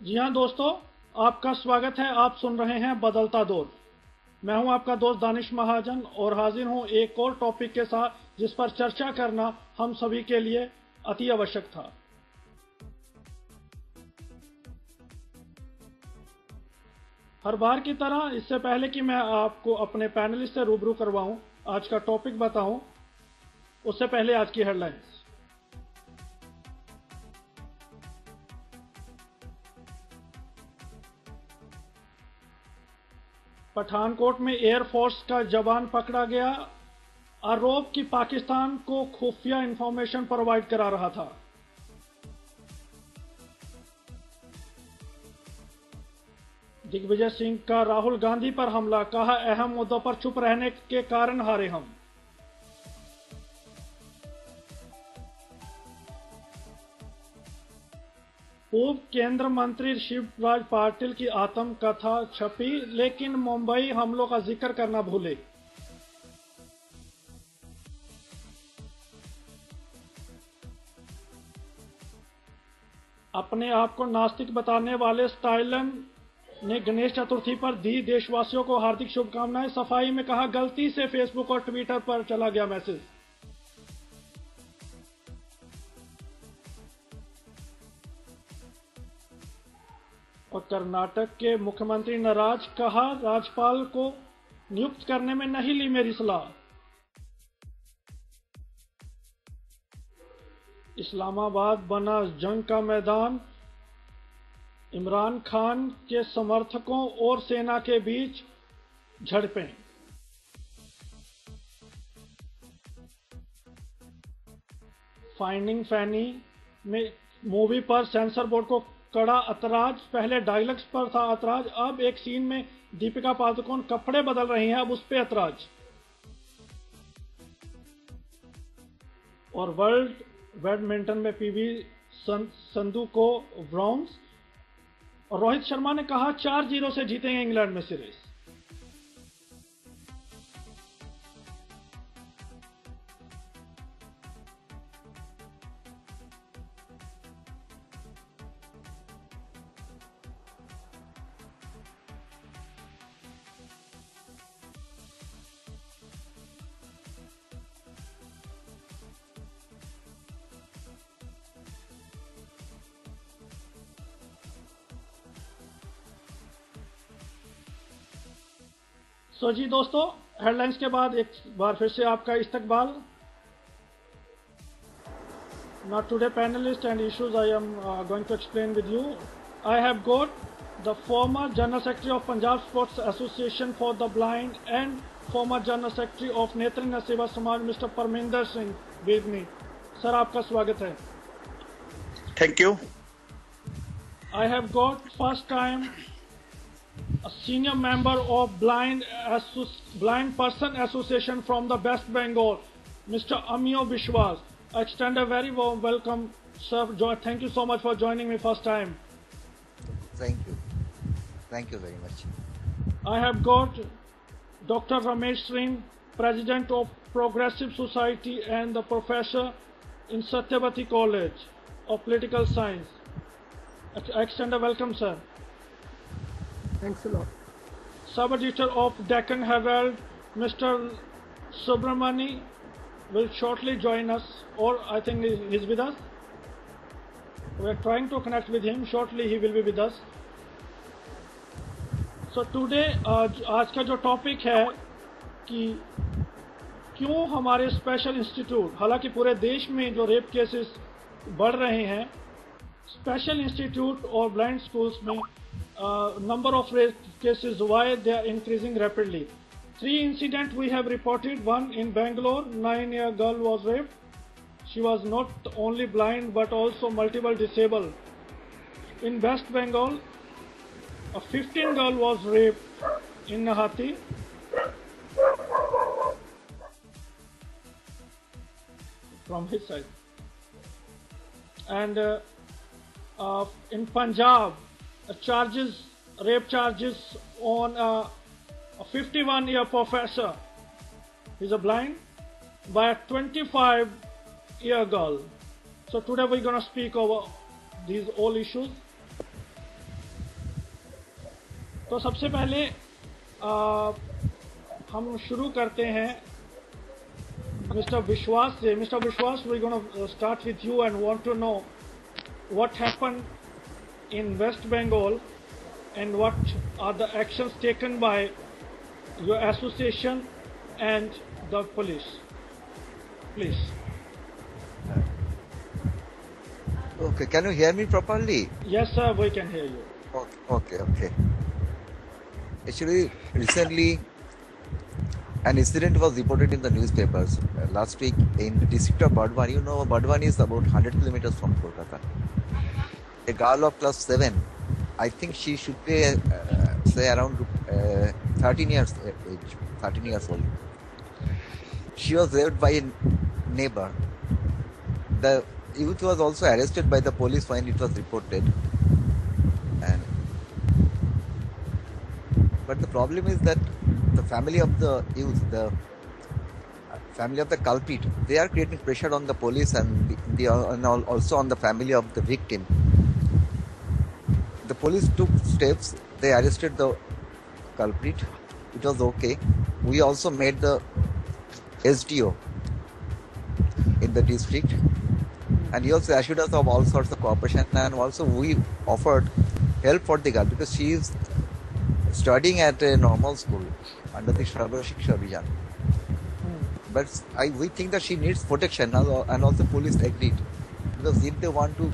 जी हाँ दोस्तों, आपका स्वागत है। आप सुन रहे हैं बदलता दौर। मैं हूं आपका दोस्त दानिश महाजन और हाजिर हूं एक और टॉपिक के साथ जिस पर चर्चा करना हम सभी के लिए अति आवश्यक था। हर बार की तरह इससे पहले कि मैं आपको अपने पैनलिस्ट से रूबरू करवाऊं, आज का टॉपिक बताऊं, उससे पहले आज की हेडलाइंस। पठानकोट में एयरफोर्स का जवान पकड़ा गया, आरोप कि पाकिस्तान को खुफिया इंफॉर्मेशन प्रोवाइड करा रहा था। दिग्विजय सिंह का राहुल गांधी पर हमला, कहा अहम मुद्दों पर चुप रहने के कारण हारे हम। पूर्व केंद्र मंत्री शिवराज पाटिल की आत्मकथा छपी, लेकिन मुंबई हमलों का जिक्र करना भूले। अपने आप को नास्तिक बताने वाले स्टालिन ने गणेश चतुर्थी पर दी देशवासियों को हार्दिक शुभकामनाएं। सफाई में कहा गलती से फेसबुक और ट्विटर पर चला गया मैसेज। और कर्नाटक के मुख्यमंत्री नाराज, कहा राज्यपाल को नियुक्त करने में नहीं ली मेरी सलाह। इस्लामाबाद बना जंग का मैदान, इमरान खान के समर्थकों और सेना के बीच झड़पें। फाइंडिंग फैनी में मूवी पर सेंसर बोर्ड को कड़ा ऐतराज। पहले डायलॉग्स पर था ऐतराज, अब एक सीन में दीपिका पादुकोण कपड़े बदल रही हैं, अब उस पर ऐतराज। और वर्ल्ड बैडमिंटन में पीवी संधू को ब्रॉन्ज, और रोहित शर्मा ने कहा 4-0 से जीतेंगे इंग्लैंड में सीरीज। सो जी दोस्तों, हेडलाइंस के बाद एक बार फिर से आपका इस्तकबाल। Now today panelist and issues I am going to explain with you. I have got the former General Secretary of Punjab Sports Association for the Blind and former General Secretary of Netrina Seva Samaj, Mr. Parminder Singh with me. Sir, आपका स्वागत है। Thank you. I have got first time a senior member of Blind Person Association from the West Bengal, Mr. Amiyo Bishwas. I extend a very warm welcome, sir. Thank you so much for joining me first time. Thank you. Thank you very much. I have got Dr. Ramesh Singh, President of Progressive Society and the Professor in Satyavati College of Political Science. I extend a welcome, sir. Thanks a lot. Sub-editor of Deccan Herald, Mr. Subramani, will shortly join us, or I think he's with us. We are trying to connect with him. Shortly he will be with us. So today, आज का जो topic है कि क्यों हमारे special institute, हालांकि पूरे देश में जो रेप केसेस बढ़ रहे हैं, स्पेशल इंस्टीट्यूट और ब्लाइंड स्कूल्स में number of rape cases, why they are increasing rapidly. 3 incidents we have reported. One in Bangalore, 9-year girl was raped. She was not only blind but also multiple disabled. In West Bengal, a 15 girl was raped in Nahati. From his side. And in Punjab, rape charges on a 51-year professor. He's a blind, by a 25-year girl. So today we're going to speak over these all issues. तो सबसे पहले हम शुरू करते हैं Mr. Vishwas से. Mr. Vishwas, we're going to start with you and want to know what happened in West Bengal and what are the actions taken by your association and the police. Please. Okay, can you hear me properly? Yes, sir, we can hear you. Okay. Actually, recently, an incident was reported in the newspapers last week in the district of Burdwan. You know, Burdwan is about 100 kilometers from Kolkata. A girl of class 7, I think she should be, say, around 13 years age, 13 years old. She was raped by a neighbor. The youth was also arrested by the police when it was reported. But the problem is that the family of the youth, the family of the culprit, they are creating pressure on the police and also on the family of the victim. The police took steps. They arrested the culprit. It was okay. We also made the SDO in the district, and he also assured us of all sorts of cooperation, and also we offered help for the girl because she is studying at a normal school under the Sarva Shiksha Abhiyan. But we think that she needs protection, and also police agreed, because if they want to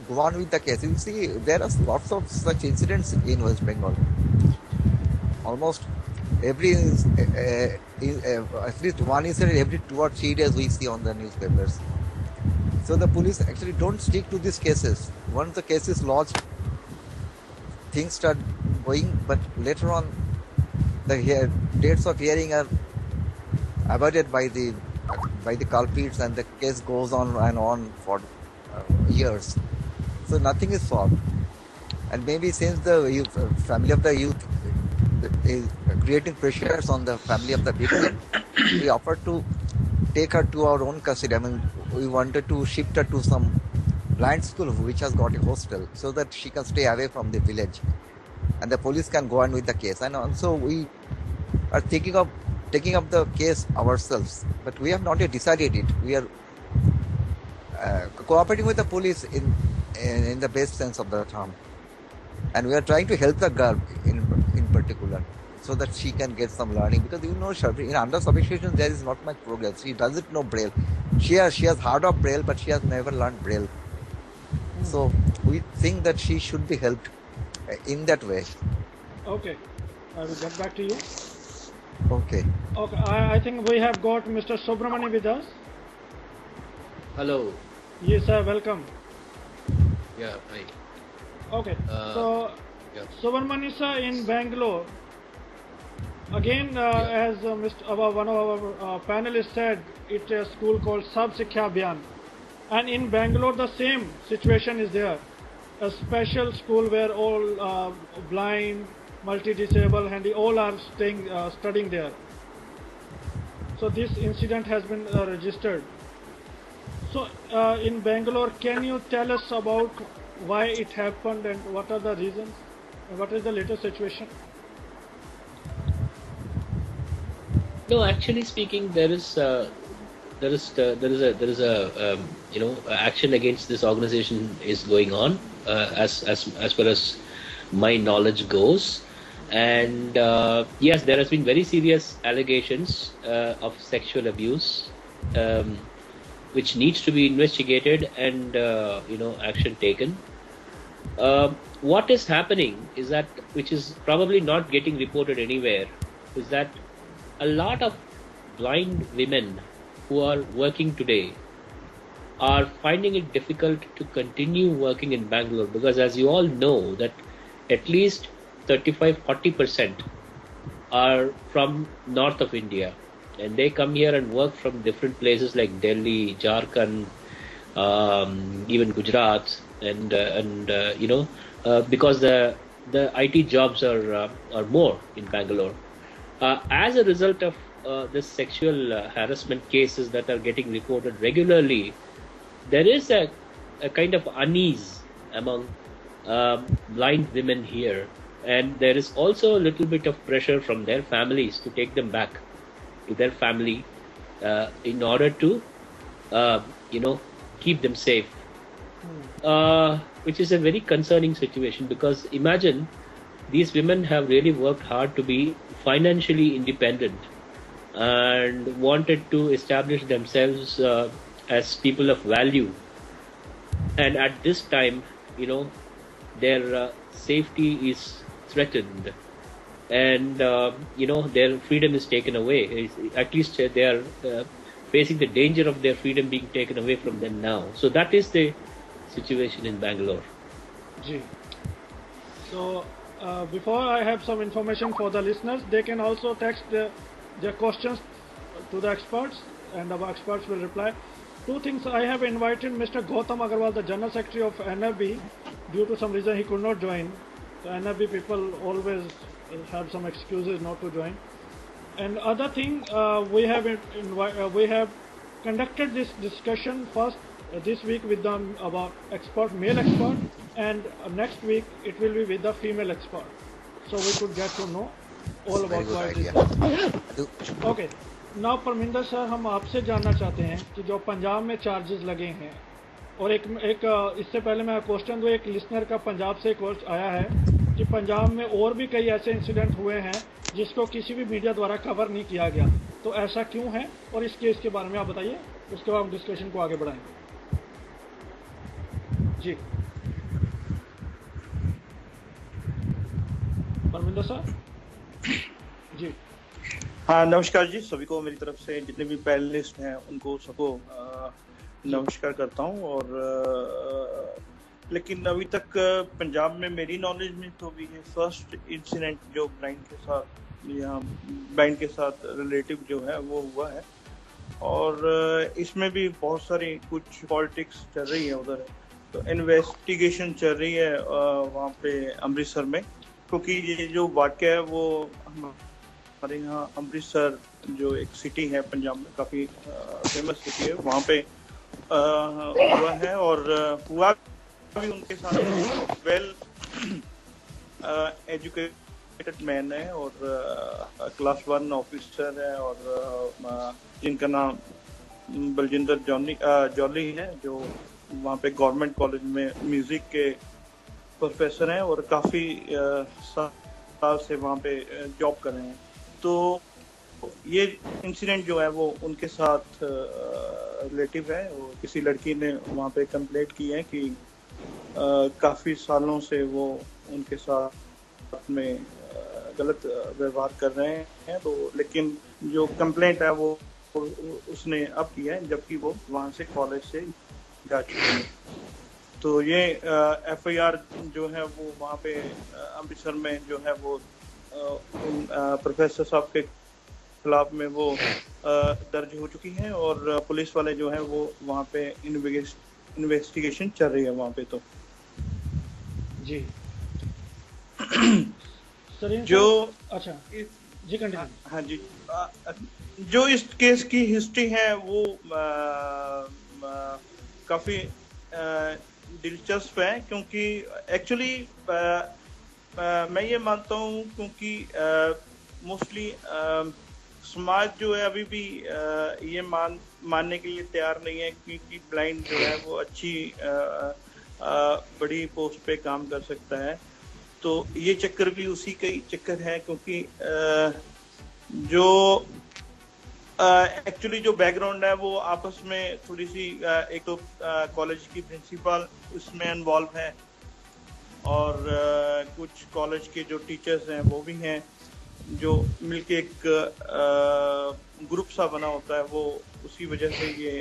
go on with the case, you see there are lots of such incidents in West Bengal. Almost every at least one incident every 2 or 3 days we see on the newspapers. So the police actually don't stick to these cases. Once the case is lodged, things start going, but later on the dates of hearing are avoided by the culprits, and the case goes on and on for years. So nothing is solved. And maybe since the family of the youth is creating pressures on the family of the victim, we offered to take her to our own custody. I mean, we wanted to shift her to some blind school which has got a hostel, so that she can stay away from the village and the police can go on with the case. And also we are thinking of taking up the case ourselves, but we have not yet decided it. We are cooperating with the police in the best sense of the term, and we are trying to help the girl in particular, so that she can get some learning, because you know, in under substitution there is not much progress. She doesn't know Braille. She has heard of Braille, but she has never learned Braille. So we think that she should be helped in that way. Okay, I will get back to you. Okay. I think we have got Mr. Subramani with us. Hello. Yes, sir. Welcome. Yeah, hi. Okay. So, yeah. Subramani sir in Bangalore. Again, as one of our panelists said, it's a school called Sarva Shiksha Abhiyan. And in Bangalore, the same situation is there. A special school where all blind, multi-disabled, handy, all are studying there. So this incident has been registered. So in Bangalore, can you tell us about why it happened and what are the reasons? And what is the latest situation? No, actually speaking, there is a action against this organization is going on as far as my knowledge goes, and yes, there has been very serious allegations of sexual abuse, which needs to be investigated and action taken. What is happening is that, which is probably not getting reported anywhere, is that a lot of blind women who are working today are finding it difficult to continue working in Bangalore, because as you all know that at least 35-40% are from north of India, and they come here and work from different places like Delhi, Jharkhand, even Gujarat, and because the IT jobs are more in Bangalore. As a result of this sexual harassment cases that are getting reported regularly, there is a kind of unease among blind women here, and there is also a little bit of pressure from their families to take them back to their family in order to keep them safe, which is a very concerning situation, because imagine these women have really worked hard to be financially independent and wanted to establish themselves as people of value, and at this time their safety is threatened, and their freedom is taken away. At least they are facing the danger of their freedom being taken away from them now. So that is the situation in Bangalore. Ji. So before I have some information for the listeners, they can also text their questions to the experts, and our experts will reply. Two things: I have invited Mr. Gautam Agarwal, the General Secretary of NFB. Due to some reason he could not join. The NFB people always have some excuses not to join. And other thing, we have conducted this discussion first this week with them about male expert, and next week it will be with the female expert, so we could get to know all about why this. Okay, now Parminder sir, हम आपसे जानना चाहते हैं कि जो पंजाब में charges लगे हैं, और एक इससे पहले मैं क्वेश्चन दूँ, एक लिसनर का पंजाब से क्वेश्चन आया है कि पंजाब में और भी कई ऐसे इंसिडेंट हुए हैं जिसको किसी भी मीडिया द्वारा कवर नहीं किया गया, तो ऐसा क्यों है, और इस केस के बारे में आप बताइए, उसके बाद हम डिस्कशन को आगे बढ़ाएंगे। जी परमिंदर सर। जी हाँ, नमस्कार जी, सभी को मेरी तरफ से, जितने भी पैनलिस्ट हैं उनको सबको नमस्कार करता हूँ। और लेकिन अभी तक पंजाब में मेरी नॉलेज में तो भी ये फर्स्ट इंसिडेंट जो ब्लाइंड के साथ रिलेटिव जो है वो हुआ है, और इसमें भी बहुत सारी कुछ पॉलिटिक्स चल रही है उधर, तो इन्वेस्टिगेशन चल रही है वहाँ पे अमृतसर में, क्योंकि ये जो वाक़या है वो हमारे यहाँ अमृतसर जो एक सिटी है पंजाब में, काफ़ी फेमस सिटी है, वहाँ पे हुआ है। और हुआ भी उनके साथ वेल एजुकेटेड मैन है और क्लास 1 ऑफिसर है, और जिनका नाम बलजिंदर जॉली है, जो वहाँ पे गवर्नमेंट कॉलेज में म्यूजिक के प्रोफेसर हैं और काफ़ी साल से वहाँ पे जॉब कर रहे हैं। तो ये इंसिडेंट जो है वो उनके साथ रिलेटिव है, और किसी लड़की ने वहाँ पे कंप्लेंट की है कि काफ़ी सालों से वो उनके साथ में गलत व्यवहार कर रहे हैं, तो लेकिन जो कंप्लेंट है वो उसने अब किया है, जबकि वो वहाँ से कॉलेज से जा चुके हैं। तो ये एफआईआर जो है वो वहाँ पे अमृतसर में जो है वो उन प्रोफेसर साहब के खिलाफ में वो दर्ज हो चुकी है, और पुलिस वाले जो है वो वहाँ पे इन्वेस्टिगेशन चल रही है वहाँ पे। तो जी जो अच्छा जी कंटिन्यू। हाँ जी, जो इस केस की हिस्ट्री है वो काफ़ी दिलचस्प है, क्योंकि एक्चुअली मैं ये मानता हूँ, क्योंकि मोस्टली समाज जो है अभी भी ये मानने के लिए तैयार नहीं है कि ब्लाइंड जो है वो अच्छी बड़ी पोस्ट पे काम कर सकता है। तो ये चक्कर भी उसी का ही चक्कर है, क्योंकि जो एक्चुअली जो बैकग्राउंड है वो आपस में थोड़ी सी एक तो कॉलेज की प्रिंसिपल उसमें इन्वॉल्व है, और कुछ कॉलेज के जो टीचर्स हैं वो भी हैं, जो मिलके एक ग्रुप सा बना होता है, वो उसी वजह से ये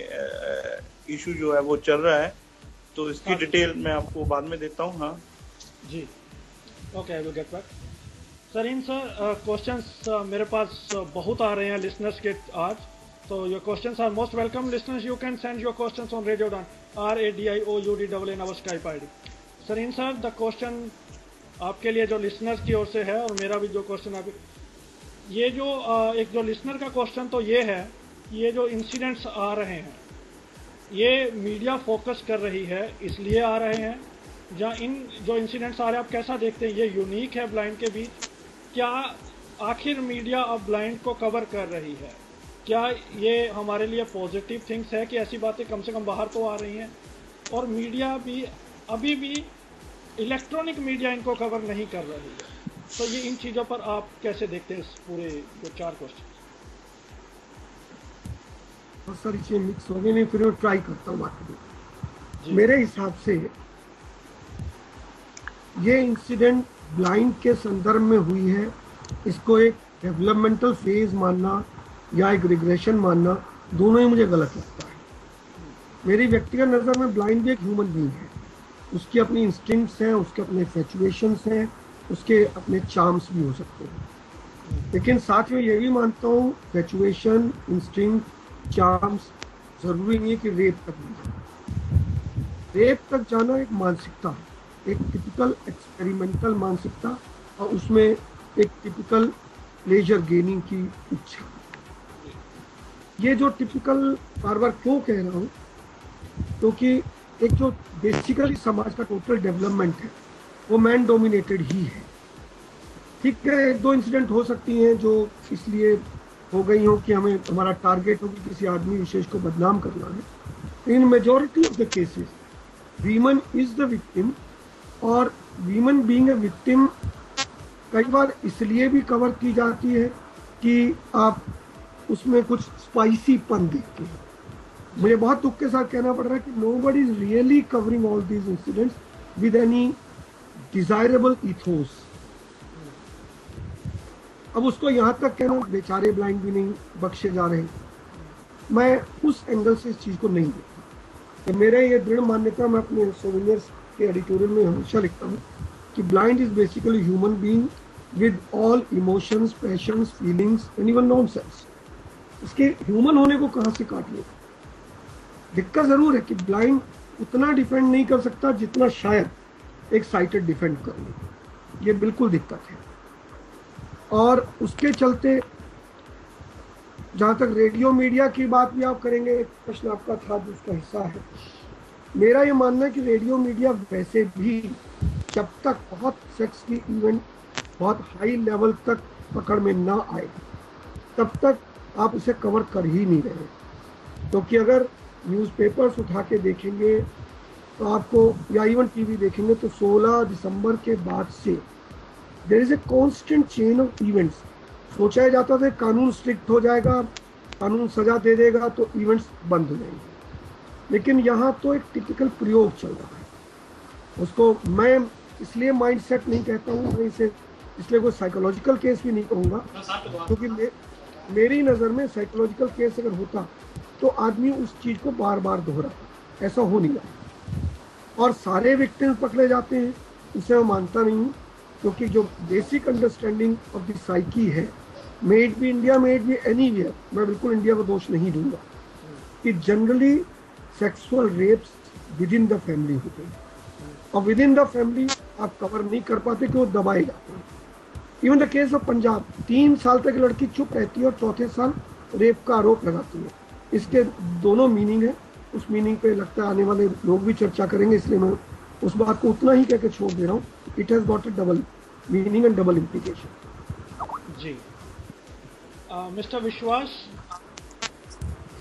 इशू जो है वो चल रहा है। तो इसकी डिटेल मैं आपको बाद में देता हूँ। हाँ जी, okay, I will get back. Sareen sir, questions मेरे पास बहुत आ रहे हैं लिसनर्स के आज, तो your questions are most welcome. Listeners, you can send your questions on Radio Dawn RADIOUD in our Skype ID। Sareen sir, the question आपके लिए जो लिसनर्स की ओर से है, और मेरा भी जो क्वेश्चन आप, ये जो एक जो लिसनर का क्वेश्चन तो ये है, ये जो इंसिडेंट्स आ रहे हैं ये मीडिया फोकस कर रही है, इसलिए आ रहे हैं या इन जो इंसिडेंट्स आ रहे हैं आप कैसा देखते हैं? ये यूनिक है ब्लाइंड के बीच? क्या आखिर मीडिया अब ब्लाइंड को कवर कर रही है? क्या ये हमारे लिए पॉजिटिव थिंग्स है कि ऐसी बातें कम से कम बाहर तो आ रही हैं, और मीडिया भी अभी भी इलेक्ट्रॉनिक मीडिया इनको कवर नहीं कर रही है? तो ये इन चीज़ों पर आप कैसे देखते हैं इस पूरे जो 4 क्वेश्चन? बहुत सारी चीजें मिक्स हो गई, नहीं फिर मैं ट्राई करता हूँ बात करने। मेरे हिसाब से ये इंसिडेंट ब्लाइंड के संदर्भ में हुई है, इसको एक डेवलपमेंटल फेज मानना या एक रिग्रेशन मानना, दोनों ही मुझे गलत लगता है। मेरी व्यक्तिगत नज़र में ब्लाइंड भी एक ह्यूमन बीइंग है, उसकी अपनी इंस्टिंक्ट्स हैं, उसके अपने सिचुएशंस हैं, उसके अपने चार्म्स भी हो सकते हैं। लेकिन साथ में ये भी मानता हूँ सिचुएशन, इंस्टिंक्ट, चार्म्स जरूरी नहीं है कि रेप तक भी जाए। रेप तक जाना एक मानसिकता है, एक टिपिकल एक्सपेरिमेंटल मानसिकता, और उसमें एक टिपिकल प्लेजर गेनिंग की इच्छा। ये जो टिपिकल बार बार क्यों कह रहा हूँ, क्योंकि एक जो बेसिकली समाज का टोटल डेवलपमेंट है वो मैन डोमिनेटेड ही है। ठीक है, 1-2 इंसिडेंट हो सकती हैं जो इसलिए हो गई हो कि हमें हमारा टारगेट हो कि किसी आदमी विशेष को बदनाम करना है। इन majority of the cases women is the victim, और वीमन बीइंग अ विक्टिम कई बार इसलिए भी कवर की जाती है कि आप उसमें कुछ स्पाइसीपन देखते हैं। मुझे बहुत दुख के साथ कहना पड़ रहा है कि nobody is really covering all these incidents with any desirable ethos. अब उसको यहाँ तक कहना बेचारे ब्लाइंड भी नहीं बख्शे जा रहे, मैं उस एंगल से इस चीज को नहीं देखता। तो मेरा ये दृढ़ मान्यता, मैं अपने सोविनियर्स के एडिटोरियल में हमेशा लिखता हूँ कि blind is basically human being with all emotions, patience, feelings and even nonsense. इसके ह्यूमन होने को कहाँ से काट लेगा? दिक्कत जरूर है कि ब्लाइंड उतना डिफेंड नहीं कर सकता जितना शायद एक साइटेड डिफेंड कर ले, ये बिल्कुल दिक्कत है। और उसके चलते जहाँ तक रेडियो मीडिया की बात भी आप करेंगे, एक प्रश्न आपका था जिसका हिस्सा है, मेरा ये मानना है कि रेडियो मीडिया वैसे भी जब तक बहुत सेक्स की इवेंट बहुत हाई लेवल तक पकड़ में ना आए तब तक आप उसे कवर कर ही नहीं रहे। क्योंकि अगर न्यूज़पेपर्स उठा के देखेंगे तो आपको, या इवन टीवी देखेंगे, तो 16 दिसंबर के बाद से there is a constant chain of events. सोचा जाता था कानून स्ट्रिक्ट हो जाएगा, कानून सजा दे देगा तो इवेंट्स बंद हो जाएंगे, लेकिन यहाँ तो एक टिपिकल प्रयोग चल रहा है। उसको मैं इसलिए माइंडसेट नहीं कहता हूँ, मैं इसे इसलिए कोई साइकोलॉजिकल केस भी नहीं कहूँगा, क्योंकि मेरी नज़र में साइकोलॉजिकल केस अगर होता तो आदमी उस चीज़ को बार बार दोहराता, ऐसा हो नहीं रहा। और सारे विक्टिम्स पकड़े जाते हैं, इसे मैं मानता नहीं हूँ, क्योंकि जो basic understanding of the psyche है, may be India, may be anywhere, मैं बिल्कुल इंडिया को दोष नहीं दूंगा, कि generally sexual rapes within the family होते हैं, और विद इन द फैमिली आप कवर नहीं कर पाते कि वो दबाए जाते हैं। Even the case of Punjab, 3 साल तक लड़की चुप रहती है और चौथे साल रेप का आरोप लगाती है। इसके दोनों मीनिंग है, उस मीनिंग पे लगता है आने वाले लोग भी चर्चा करेंगे, इसलिए मैं उस बात को उतना ही कह के छोड़ दे रहा हूँ। It has got a double meaning and double implication. जी, mister Vishwas,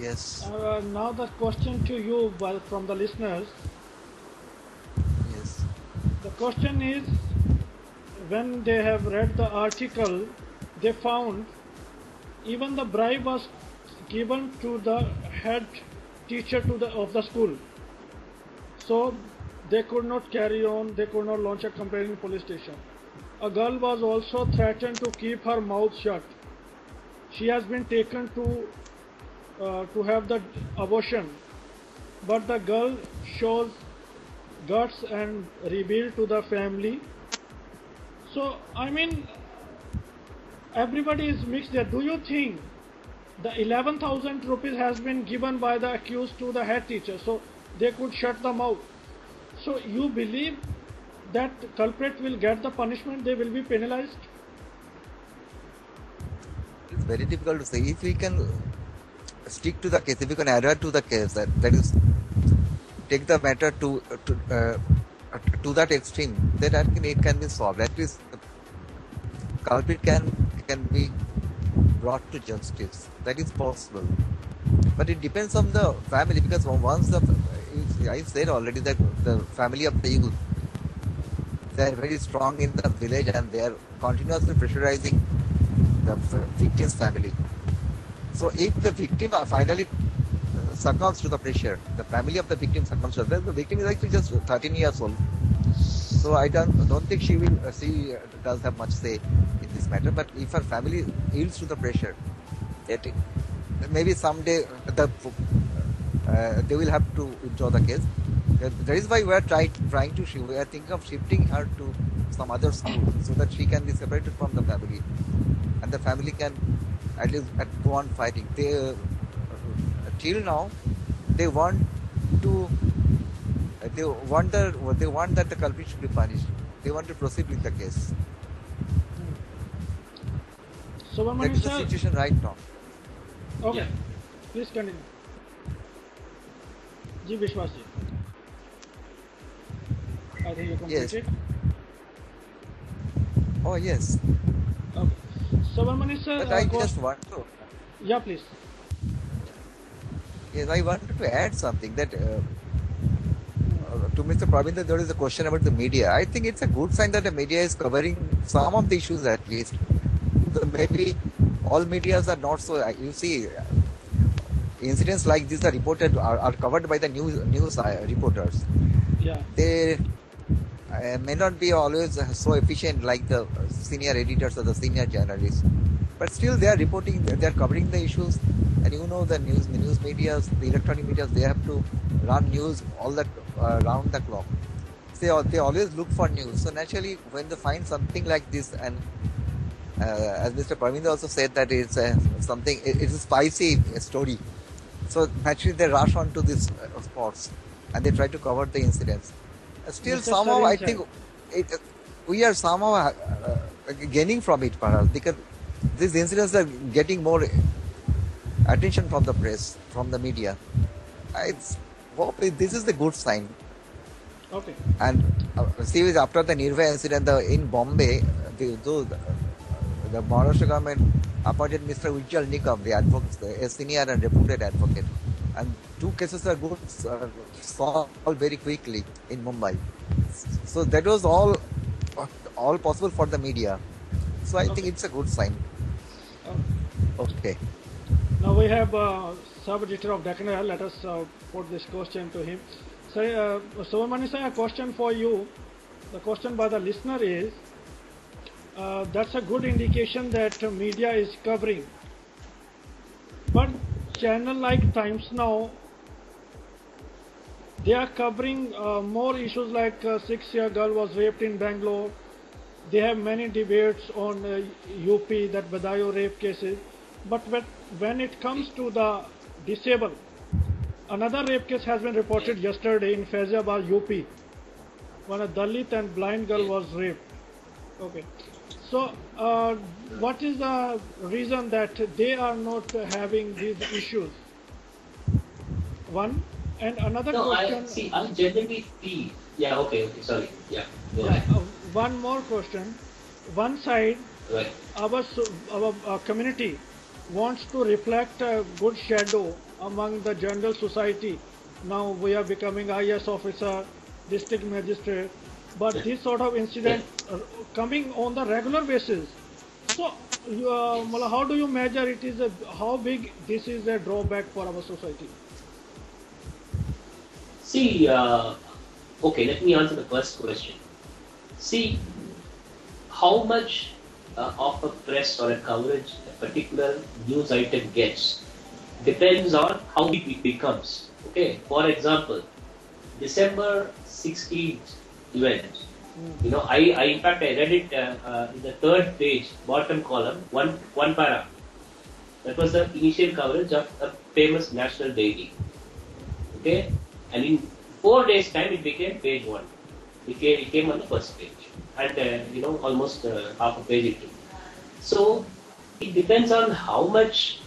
Yes. now the question to you from the listeners. Yes. The question is, when they have read the article, they found even the bribe was given to the head teacher of the school, so they could not carry on, they could not launch a complaint in police station. A girl was also threatened to keep her mouth shut. She has been taken to have the abortion, but the girl shows guts and revealed to the family. So I mean, everybody is mixed there. Do you think the 11,000 rupees has been given by the accused to the head teacher so they could shut the mouth? So you believe that culprit will get the punishment, they will be penalized? It's very difficult to say. If we can stick to the case, if we can adhere to the case, that is, take the matter to to that extreme, then I think it can be solved. At least the culprit can be brought to justice. That is possible. But it depends on the family, because once I said already that the family of the youth, they are very strong in the village and they are continuously pressurizing the victim's family. So if the victim finally succumbs to the pressure, the family of the victim succumbs to the victim is actually just 13 years old. So I don't think she does have much say in this matter. But if her family yields to the pressure, maybe someday they will have to withdraw the case. That is why we are we are thinking of shifting her to some other school so that she can be separated from the family, and the family can at least go on fighting. Till now, they want that the culprit should be punished. They want to proceed with the case. So that is the situation right now. Okay, please continue. Ji Vishwas ji. I think you completed. Yes. Oh yes. Okay. So Mani sir, but I just want to. Yeah, please. Yes, I wanted to add something that to Mr. Pravinder, there is a question about the media. I think it's a good sign that the media is covering some of the issues at least. So maybe all medias are not so. You see, incidents like this are reported, are covered by the news reporters. Yeah. They may not be always so efficient like the senior editors or the senior journalists, but still they are reporting, they are covering the issues. And you know the news medias, the electronic medias, they have to run news all that round the clock. They always look for news. So naturally, when they find something like this, and as Mr. Pravinder also said that it's it's a spicy story. So naturally they rush on to these spots and they try to cover the incidents. Still, somehow I think we are somehow gaining from it, perhaps, because these incidents are getting more attention from the press, from the media. This is the good sign. Okay. And see, after the Nirvaya incident in Bombay, the Maharashtra government appointed Mr. Ujjwal Nikam, the advocate, a senior and reputed advocate. And 2 cases are solved very quickly in Mumbai. So that was all possible for the media. So I think it's a good sign. Okay. Now we have sub-editor of Deccan Herald. Let us put this question to him. So, Subramani sir, a question for you. The question by the listener is, that's a good indication that media is covering. But channel like Times Now, they are covering more issues like 6-year girl was raped in Bangalore. They have many debates on UP, that Badaयूं rape cases. But when it comes to the disabled, another rape case has been reported yesterday in Faizabad, UP, when a Dalit and blind girl was raped. Okay. So, what is the reason that they are not having these issues? One, and another question. I generally feel. Yeah. Okay. Sorry. Yeah. Go ahead. One more question. One side, right. Our community wants to reflect a good shadow among the general society. Now we are becoming IS officer, district magistrate, but this sort of incident coming on the regular basis. So, how do you measure it? How big this is a drawback for our society? See, okay, let me answer the first question. See, how much of a press or a coverage a particular news item gets depends on how big it becomes. Okay, for example, December 16th event. You know, I in fact I read it in the 3rd page, bottom column, one para. That was the initial coverage of a famous national daily. Okay, and in 4 days' time it became page 1. It came on the first page, and you know, almost half a page it took. So it depends on how much,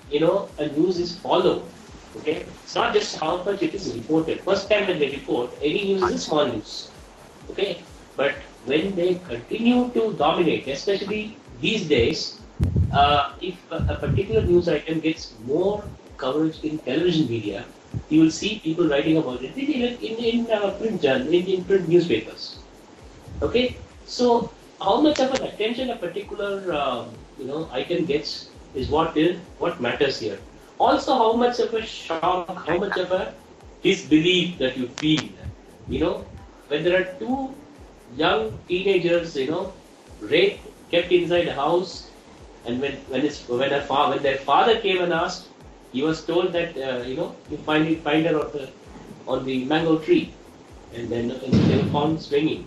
you know, a news is followed. Okay, it's not just how much it is reported. First time when they report any news is a small news. Okay, but when they continue to dominate, especially these days, if a particular news item gets more coverage in television media, you will see people writing about it in print newspapers. Okay, so how much of an attention a particular item gets is what matters here. Also, how much of a shock, how much of a disbelief that you feel. When there are two young teenagers, raped, kept inside a house, and when their father came and asked, he was told that you find her on the mango tree, and then they were found swinging.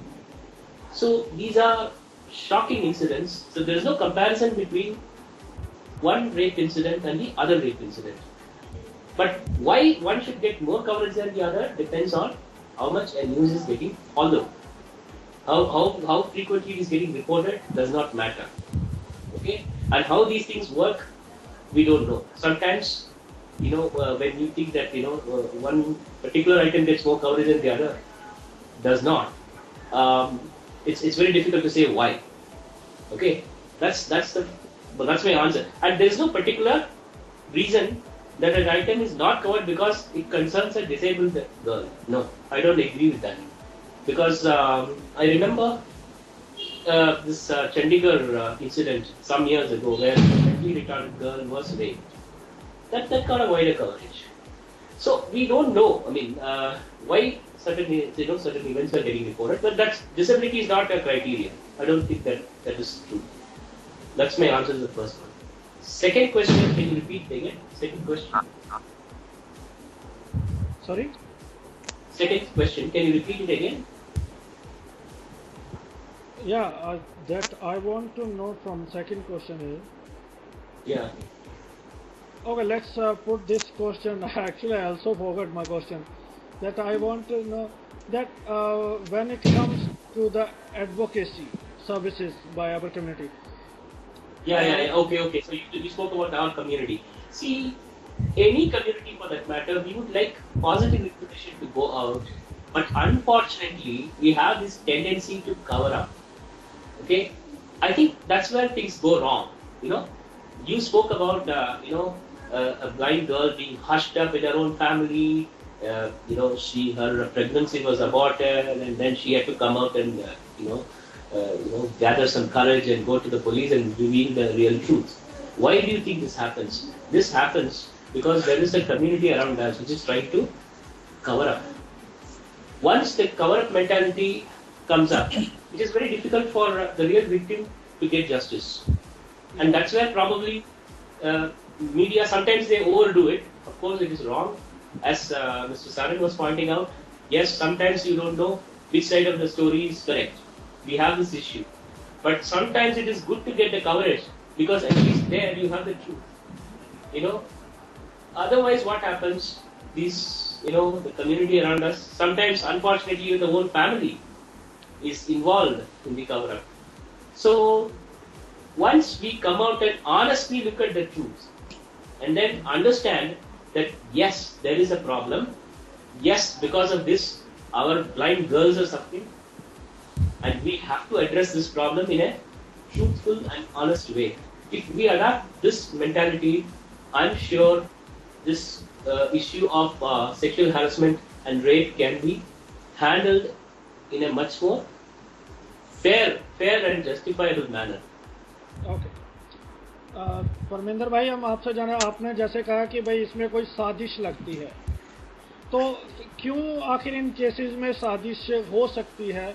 So these are shocking incidents. So there is no comparison between one rape incident and the other rape incident. But why one should get more coverage than the other depends on how much a news is getting followed. How frequently it is getting reported does not matter. Okay? And how these things work, we don't know. Sometimes, when you think that, one particular item gets more coverage than the other, does not. It's very difficult to say why. Okay? That's my answer. And there is no particular reason that an item is not covered because it concerns a disabled girl. No, I don't agree with that. Because I remember this Chandigarh incident some years ago where a mentally retarded girl was raped. That got a wider coverage. So we don't know. I mean, why certain events are getting reported, but disability is not a criteria. I don't think that is true. That's my answer to the first one. Second question, can you repeat again? Second question. Sorry? Second question, can you repeat it again? Yeah, that I want to know from second question is. Yeah. Okay, let's put this question. Actually, I also forgot my question. That I want to know that when it comes to the advocacy services by our community. Yeah. Okay. So you spoke about our community. See, any community for that matter, we would like positive information to go out. But unfortunately, we have this tendency to cover up. Okay? I think that's where things go wrong. You spoke about, a blind girl being hushed up in her own family. Her pregnancy was aborted, and then she had to come out and, gather some courage and go to the police and reveal the real truth. Why do you think this happens? This happens because there is a community around us which is trying to cover up. Once the cover-up mentality comes up, it is very difficult for the real victim to get justice. And that's where probably media, sometimes they overdo it. Of course, it is wrong. As Mr. Saran was pointing out, yes, sometimes you don't know which side of the story is correct. We have this issue. But sometimes it is good to get the coverage because at least there you have the truth. Otherwise what happens, the community around us, sometimes unfortunately the whole family is involved in the cover-up. So once we come out and honestly look at the truth and then understand that yes, there is a problem, yes, because of this our blind girls are suffering, and we have to address this problem in a truthful and honest way. If we adopt this mentality, I'm sure this issue of sexual harassment and rape can be handled in a much more fair and justifiable manner. Okay. Parminder भाई, हम आपसे जाना, आपने जैसे कहा कि भाई इसमें कोई साजिश लगती है, तो क्यों आखिर इन केसेस में साजिश हो सकती है?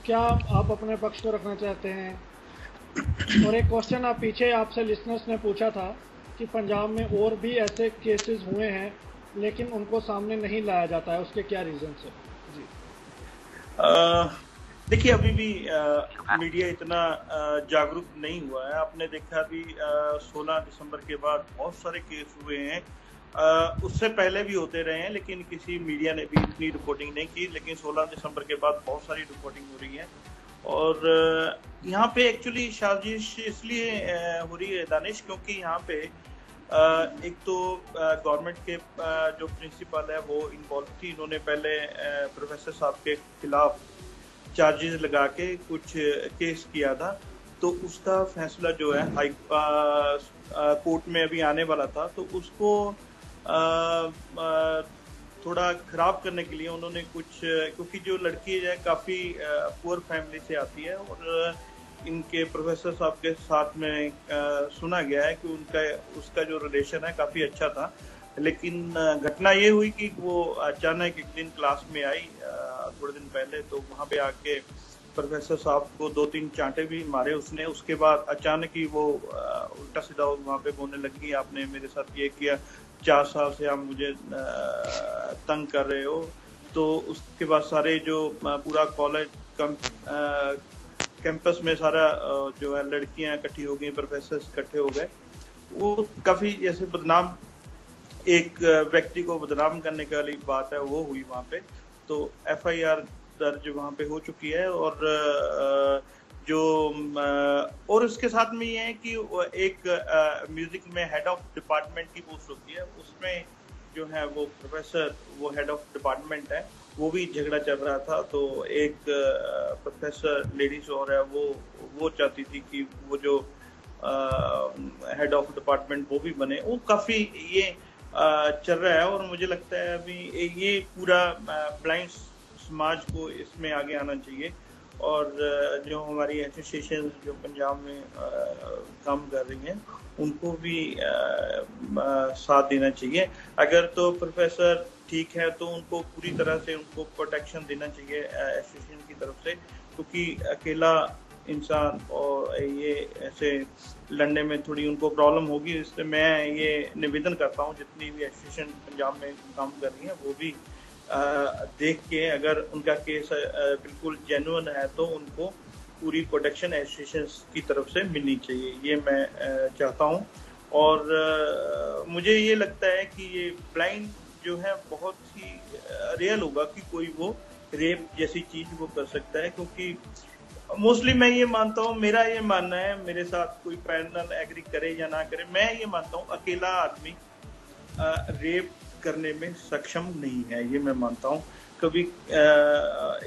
क्या आप अपने पक्ष को रखना चाहते हैं? और एक क्वेश्चन पीछे आपसे लिसनर्स ने पूछा था कि पंजाब में और भी ऐसे केसेस हुए हैं लेकिन उनको सामने नहीं लाया जाता है, उसके क्या रीजन है? जी देखिए, अभी भी मीडिया इतना जागरूक नहीं हुआ है। आपने देखा अभी 16 दिसंबर के बाद बहुत सारे केस हुए हैं, उससे पहले भी होते रहे हैं, लेकिन किसी मीडिया ने भी इतनी रिपोर्टिंग नहीं की। लेकिन 16 दिसंबर के बाद बहुत सारी रिपोर्टिंग हो रही है और यहाँ पे एक्चुअली साजिश इसलिए हो रही है दानिश, क्योंकि यहाँ पे एक तो गवर्नमेंट के जो प्रिंसिपल है वो इन्वॉल्व थी। इन्होंने पहले प्रोफेसर साहब के खिलाफ चार्जेस लगा के कुछ केस किया था, तो उसका फैसला जो है हाई कोर्ट में अभी आने वाला था, तो उसको थोड़ा खराब करने के लिए उन्होंने कुछ, क्योंकि जो लड़की है काफी पुअर फैमिली से आती है और इनके प्रोफेसर साहब के साथ में सुना गया है कि उसका जो रिलेशन है काफी अच्छा था, लेकिन घटना ये हुई कि वो अचानक एक दिन क्लास में आई थोड़े दिन पहले, तो वहां पे आके प्रोफेसर साहब को 2-3 चांटे भी मारे उसने। उसके बाद अचानक ही वो उल्टा सीधा वहां पे बोलने लगी, आपने मेरे साथ ये किया, 4 साल से आप मुझे तंग कर रहे हो। तो उसके बाद सारे जो पूरा कॉलेज कैंपस में सारा जो है लड़कियां इकट्ठी हो गई, प्रोफेसर इकट्ठे हो गए। वो काफी जैसे बदनाम, एक व्यक्ति को बदनाम करने वाली बात है वो हुई वहां पे। तो FIR दर्ज वहां पे हो चुकी है। और जो और उसके साथ में ये है कि एक म्यूजिक में हेड ऑफ डिपार्टमेंट की पोस्ट होती है, उसमें जो है वो प्रोफेसर, वो हेड ऑफ डिपार्टमेंट है, वो भी झगड़ा चल रहा था। तो एक प्रोफेसर लेडीज और है, वो चाहती थी कि वो जो हेड ऑफ डिपार्टमेंट वो भी बने। वो काफी ये चल रहा है और मुझे लगता है अभी ये पूरा ब्लाइंड समाज को इसमें आगे आना चाहिए। और जो हमारी एसोसिएशन जो पंजाब में काम कर रही हैं उनको भी साथ देना चाहिए। अगर तो प्रोफेसर ठीक है तो उनको पूरी तरह से उनको प्रोटेक्शन देना चाहिए एसोसिएशन की तरफ से, क्योंकि अकेला इंसान और ये ऐसे लड़ने में थोड़ी उनको प्रॉब्लम होगी। इसलिए मैं ये निवेदन करता हूँ जितनी भी एसोसिएशन पंजाब में काम कर रही हैं वो भी देख के, अगर उनका केस बिल्कुल जेन्युइन है तो उनको पूरी प्रोटेक्शन एसोसिएशन की तरफ से मिलनी चाहिए, ये मैं चाहता हूँ। और मुझे ये लगता है कि ये ब्लाइंड जो है बहुत ही रियल होगा कि कोई वो रेप जैसी चीज वो कर सकता है, क्योंकि मोस्टली मैं ये मानता हूँ, मेरा ये मानना है, मेरे साथ कोई पैनल एग्री करे या ना करे, मैं ये मानता हूँ अकेला आदमी रेप करने में सक्षम नहीं है, ये मैं मानता हूँ। कभी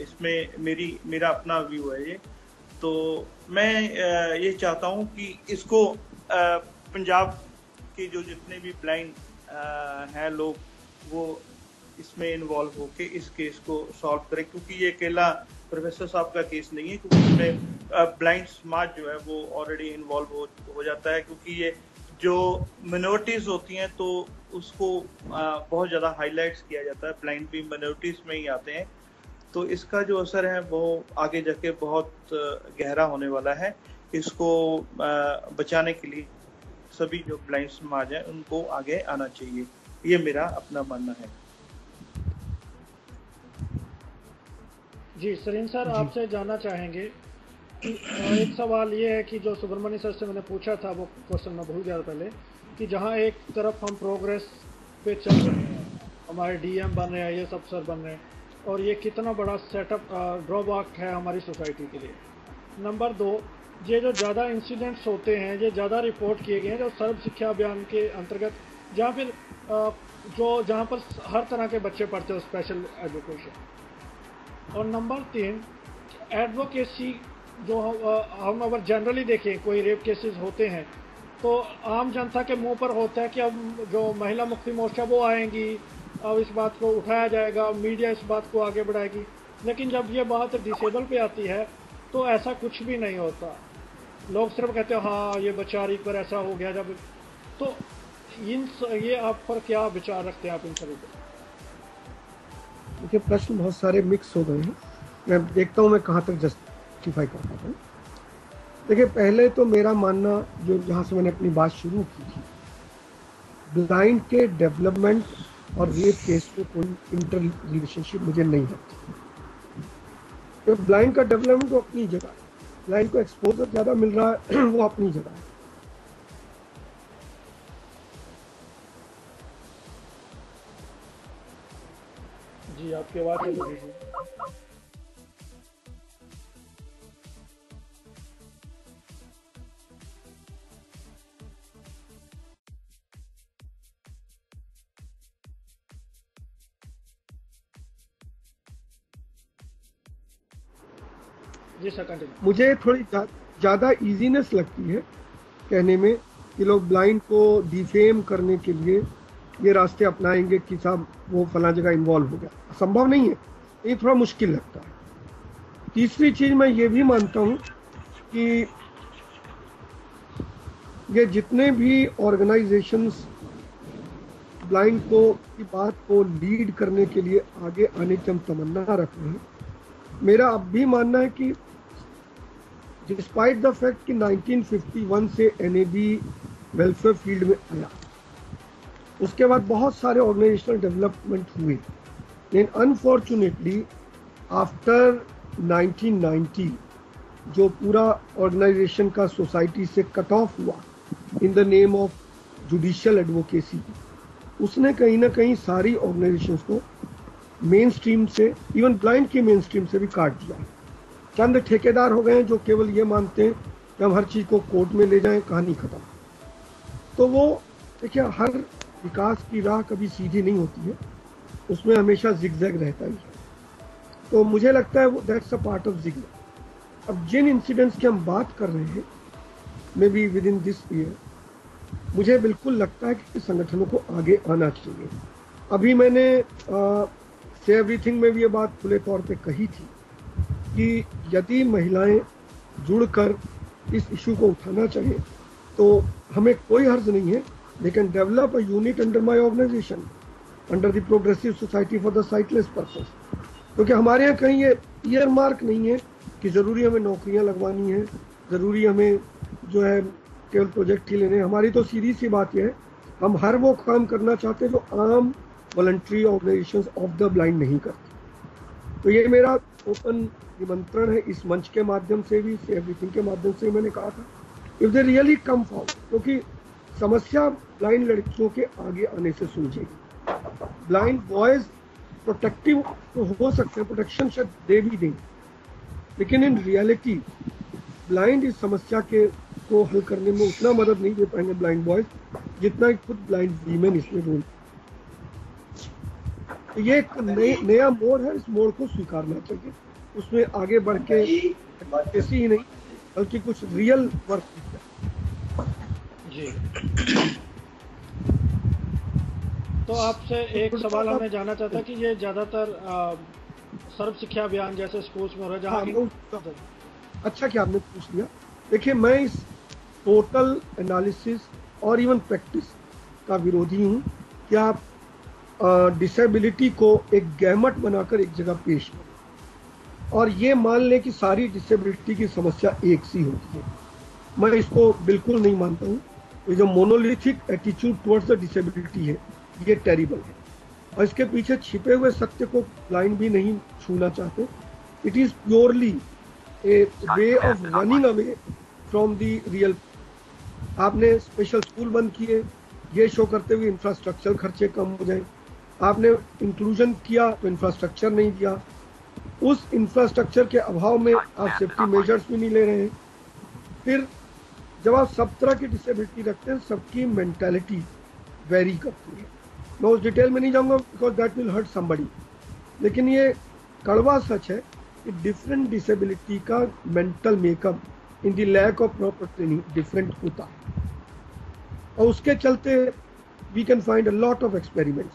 इसमें मेरा अपना व्यू है ये। तो मैं ये चाहता हूँ कि इसको पंजाब के जो जितने भी ब्लाइंड हैं लोग वो इसमें इन्वॉल्व होके इस केस को सॉल्व करें, क्योंकि ये अकेला प्रोफेसर साहब का केस नहीं है, क्योंकि इसमें ब्लाइंड समाज जो है वो ऑलरेडी इन्वॉल्व हो जाता है, क्योंकि ये जो मिनोरिटीज होती हैं तो उसको बहुत ज्यादा हाईलाइट्स किया जाता है, ब्लाइंड भी मिनोरिटीज में ही आते हैं। तो इसका जो असर है वो आगे जाके बहुत गहरा होने वाला है। इसको बचाने के लिए सभी जो ब्लाइंड समाज है उनको आगे आना चाहिए, ये मेरा अपना मानना है। जी सरीन सर, आपसे जानना चाहेंगे कि एक सवाल ये है कि जो सुब्रमण्य सर से मैंने पूछा था वो क्वेश्चन मैं भूल गया पहले, कि जहाँ एक तरफ हम प्रोग्रेस पे चल रहे हैं, हमारे DM बन रहे हैं, ये सब सर बन रहे हैं, और ये कितना बड़ा सेटअप ड्रॉबैक है हमारी सोसाइटी के लिए। नंबर 2, ये जो ज़्यादा इंसिडेंट्स होते हैं, ये ज़्यादा रिपोर्ट किए गए हैं जो सर्व शिक्षा अभियान के अंतर्गत, जहाँ फिर जहाँ पर हर तरह के बच्चे पढ़ते हो, स्पेशल एजुकेशन। और नंबर 3, एडवोकेसी जो हम अगर जनरली देखें कोई रेप केसेस होते हैं तो आम जनता के मुंह पर होता है कि अब जो महिला मुक्ति मोर्चा वो आएंगी, अब इस बात को उठाया जाएगा, मीडिया इस बात को आगे बढ़ाएगी। लेकिन जब ये बात डिसेबल पे आती है तो ऐसा कुछ भी नहीं होता, लोग सिर्फ कहते हैं हाँ ये बेचारी पर ऐसा हो गया। जब तो ये आप पर क्या विचार रखते हैं आप इन सभी पर? देखिए, प्रश्न बहुत सारे मिक्स हो गए हैं, मैं देखता हूँ मैं कहाँ तक जस्टिफाई कर पाता हूँ। देखिए, पहले तो मेरा मानना, जो जहाँ से मैंने अपनी बात शुरू की थी, ब्लाइंड के डेवलपमेंट और रेप केस में कोई इंटर रिलेशनशिप मुझे नहीं लगती। तो ब्लाइंड का डेवलपमेंट तो अपनी जगह, ब्लाइंड को एक्सपोजर ज़्यादा मिल रहा है वो अपनी जगह है। जी, आपकी आवाज़ चली गई। जी सर कंटिन्यू। मुझे थोड़ी ज़्यादा इजीनेस लगती है कहने में कि लोग ब्लाइंड को डिफेम करने के लिए ये रास्ते अपनाएंगे कि साहब वो फला जगह इन्वॉल्व हो गया। संभव नहीं है, ये थोड़ा मुश्किल लगता है। तीसरी चीज़ मैं ये भी मानता हूँ कि ये जितने भी ऑर्गेनाइजेशंस ब्लाइंड को की बात को लीड करने के लिए आगे आने की हम तमन्ना रख रहे हैं, मेरा अब भी मानना है कि डिस्पाइट द फैक्ट कि 1951 से एनएबी वेलफेयर फील्ड में आया, उसके बाद बहुत सारे ऑर्गेनाइजेशनल डेवलपमेंट हुए, लेकिन अनफॉर्चुनेटली आफ्टर 1990 जो पूरा ऑर्गेनाइजेशन का सोसाइटी से कट ऑफ हुआ in the name of judicial advocacy, उसने कहीं ना कहीं सारी ऑर्गेनाइजेशंस को मेन स्ट्रीम से, इवन ब्लाइंड की मेन स्ट्रीम से भी काट दिया। चंद ठेकेदार हो गए हैं जो केवल ये मानते हैं कि हम हर चीज़ को कोर्ट में ले जाएं, कहानी खत्म। तो वो देखिए, हर विकास की राह कभी सीधी नहीं होती है, उसमें हमेशा जिगजैग रहता ही है। तो मुझे लगता है that's a part of zigzag. अब जिन इंसिडेंट्स की हम बात कर रहे हैं, may be with in this year, मुझे बिल्कुल लगता है कि संगठनों को आगे आना चाहिए। अभी मैंने से एवरीथिंग में भी ये बात खुले तौर पे कही थी कि यदि महिलाएं जुड़कर इस इशू को उठाना चाहें तो हमें कोई हर्ज नहीं है, they can develop a unit under my organisation, under the progressive society for the sightless person. क्योंकि हमारे यहाँ कहीं ये ईयर मार्क नहीं है कि ज़रूरी हमें नौकरियाँ लगवानी है, ज़रूरी हमें जो है केवल प्रोजेक्ट ही लेने। हमारी तो सीधी सी बात यह है, हम हर वो काम करना चाहते हैं जो आम voluntary organisations of the blind नहीं करते। तो ये मेरा ओपन निमंत्रण है इस मंच के माध्यम से भी, से एवरीथिंग के माध्यम से मैंने कहा था, if they really come forward, क्योंकि समस्या ब्लाइंड लड़कियों के आगे आने से सुलझेगी। ब्लाइंड बॉयज प्रोटेक्टिव तो हो सकते हैं, प्रोटेक्शन शायद दे भी दें, लेकिन इन रियलिटी ब्लाइंड इस समस्या के को हल करने में उतना मदद नहीं दे पाएंगे ब्लाइंड बॉयज जितना खुद ब्लाइंड वीमेन इसमें रोल। तो ये एक नया मोड़ है, इस मोड़ को स्वीकारना चाहिए, उसमें आगे बढ़ के ऐसी ही नहीं बल्कि कुछ रियल वर्क जी। तो आपसे एक सवाल हमें जानना चाहता कि ये ज्यादातर सर्व शिक्षा अभियान जैसे स्कूल्स में हो रहा है जहाँ अच्छा क्या आपने पूछ लिया। देखिए, मैं इस टोटल एनालिसिस और इवन प्रैक्टिस का विरोधी हूँ कि आप डिसेबिलिटी को एक गैमट बनाकर एक जगह पेश करें और ये मान लें कि सारी डिसेबिलिटी की समस्या एक सी होती है। मैं इसको बिल्कुल नहीं मानता हूँ। ये जो monolithic attitude towards the disability है, ये टेरिबल है और इसके पीछे छिपे हुए सत्य को ब्लाइंड भी नहीं छूना चाहते। It is purely A way of running away from the real. आपने स्पेशल स्कूल बंद किए ये शो करते हुए इंफ्रास्ट्रक्चर खर्चे कम हो जाए, आपने इंक्लूजन किया तो इंफ्रास्ट्रक्चर नहीं दिया, उस इंफ्रास्ट्रक्चर के अभाव में आप सेफ्टी मेजर्स भी नहीं ले रहे हैं। फिर जब आप सब तरह की डिसेबिलिटी रखते हैं, सबकी मेंटालिटी वेरी करती है। मैं उस डिटेल में नहीं जाऊंगा because that will hurt somebody, लेकिन ये कड़वा सच है कि डिफरेंट डिसेबिलिटी का mental makeup in the lack of proper training different होता है और उसके चलते we can find a lot of experiments,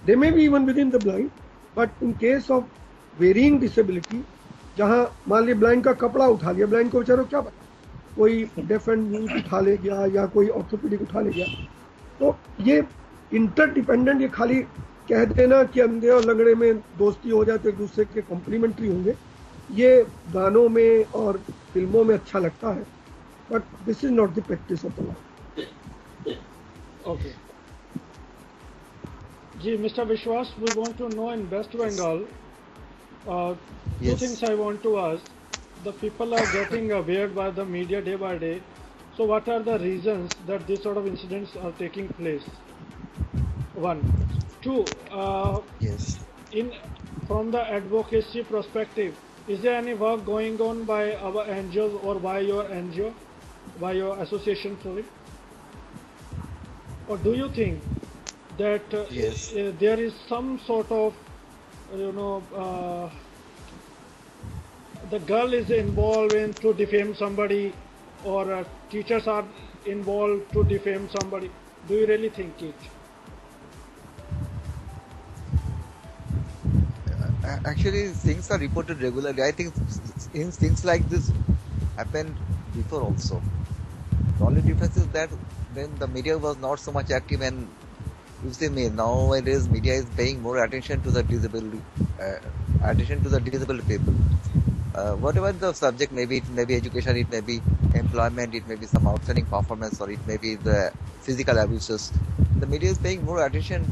they may be even within the blind, but in case of varying disability, जहाँ मान ली blind का कपड़ा उठा लिया, ब्लाइंड को बेचारों क्या पता, कोई डेफ एंड म्यूट उठा ले गया या कोई ऑर्थोपेडिक उठा ले गया, तो ये इंटरडिपेंडेंट, ये खाली कह देना कि अंधे और लंगड़े में दोस्ती हो जाए तो एक दूसरे के कॉम्प्लीमेंट्री होंगे, ये गानों में और फिल्मों में अच्छा लगता है, but this is not the practice of the life. Okay जी, mister Vishwas, we want to know in West Bengal two things I want to ask. The people are getting aware by the media day by day. So what are the reasons that this sort of incidents are taking place? One. Two, Yes. From the advocacy perspective, is there any work going on by our NGOs or by your NGO, by your association, sorry? Or do you think that Yes. There is some sort of the girl is involved in to defame somebody, or teachers are involved to defame somebody? Do you really think it? Actually, things are reported regularly. I think things like this happened before also. The only difference is that then the media was not so much active, and you see me nowadays media is paying more attention to the disabled people. Whatever the subject may be, it may be education, it may be employment, it may be some outstanding performance, or it may be the physical abuses. The media is paying more attention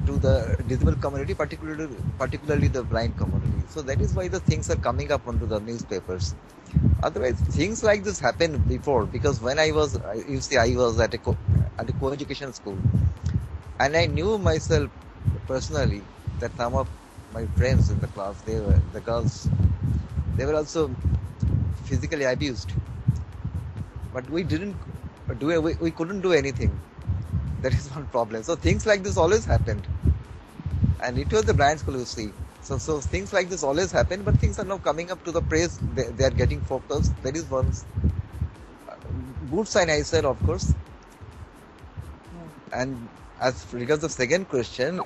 to the disabled community, particularly the blind community. So that is why the things are coming up onto the newspapers. Otherwise, things like this happened before, because when I was at a co-education school, and I knew myself personally that some of my friends in the class, the girls, they were also physically abused, but we couldn't do anything. That is one problem. So things like this always happened, and it was the blind school, you see. So things like this always happen, but things are now coming up to the press. They are getting focused. That is one good sign, I said, of course. And as regards the second question,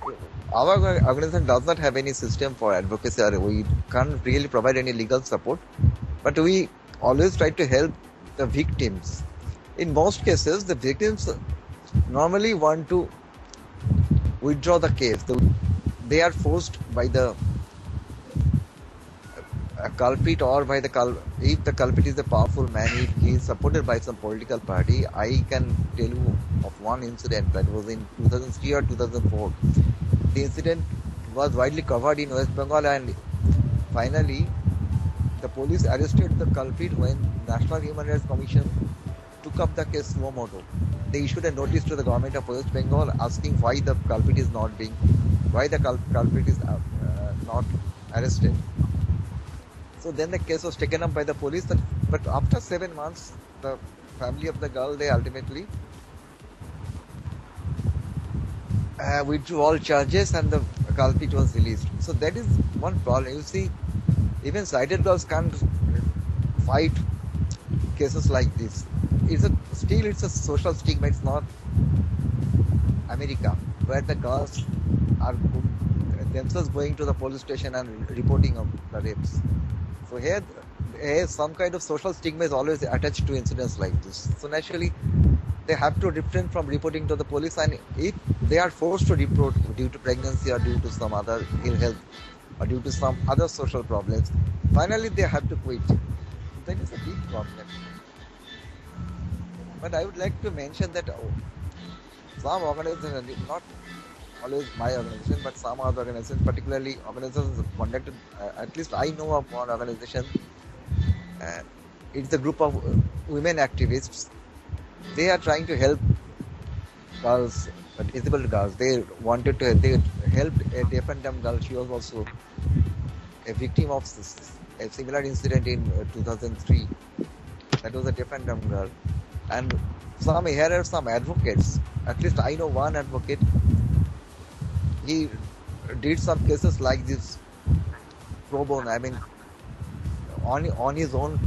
our organization does not have any system for advocacy, or we can't really provide any legal support, but we always try to help the victims. In most cases, the victims normally want to withdraw the case. They are forced by the culprit, or by if the culprit is a powerful man, if he is supported by some political party. I can tell you of one incident that was in 2003 or 2004. The incident was widely covered in West Bengal, and finally the police arrested the culprit when National Human Rights Commission took up the case suo motu. They issued a notice to the government of West Bengal asking why the culprit is not arrested. So then the case was taken up by the police, but after 7 months, the family of the girl, they ultimately withdrew all charges, and the culprit was released. So that is one problem. You see, even sighted girls can't fight cases like this. It's a social stigma. It's not America, where the girls are themselves going to the police station and reporting of the rapes. So here some kind of social stigma is always attached to incidents like this. So naturally, they have to refrain from reporting to the police, and if they are forced to report due to pregnancy or due to some other ill health or due to some other social problems, finally they have to quit. That is a big problem. But I would like to mention that some organizations, not always my organization, but some other organizations, particularly organizations conducted, at least I know of one organization, it's a group of women activists. They are trying to help girls, disabled girls. They helped a deaf and dumb girl. She was also a victim of a similar incident in 2003. That was a deaf and dumb girl. And here are some advocates. At least I know one advocate. He did some cases like this pro bono. I mean, on his own,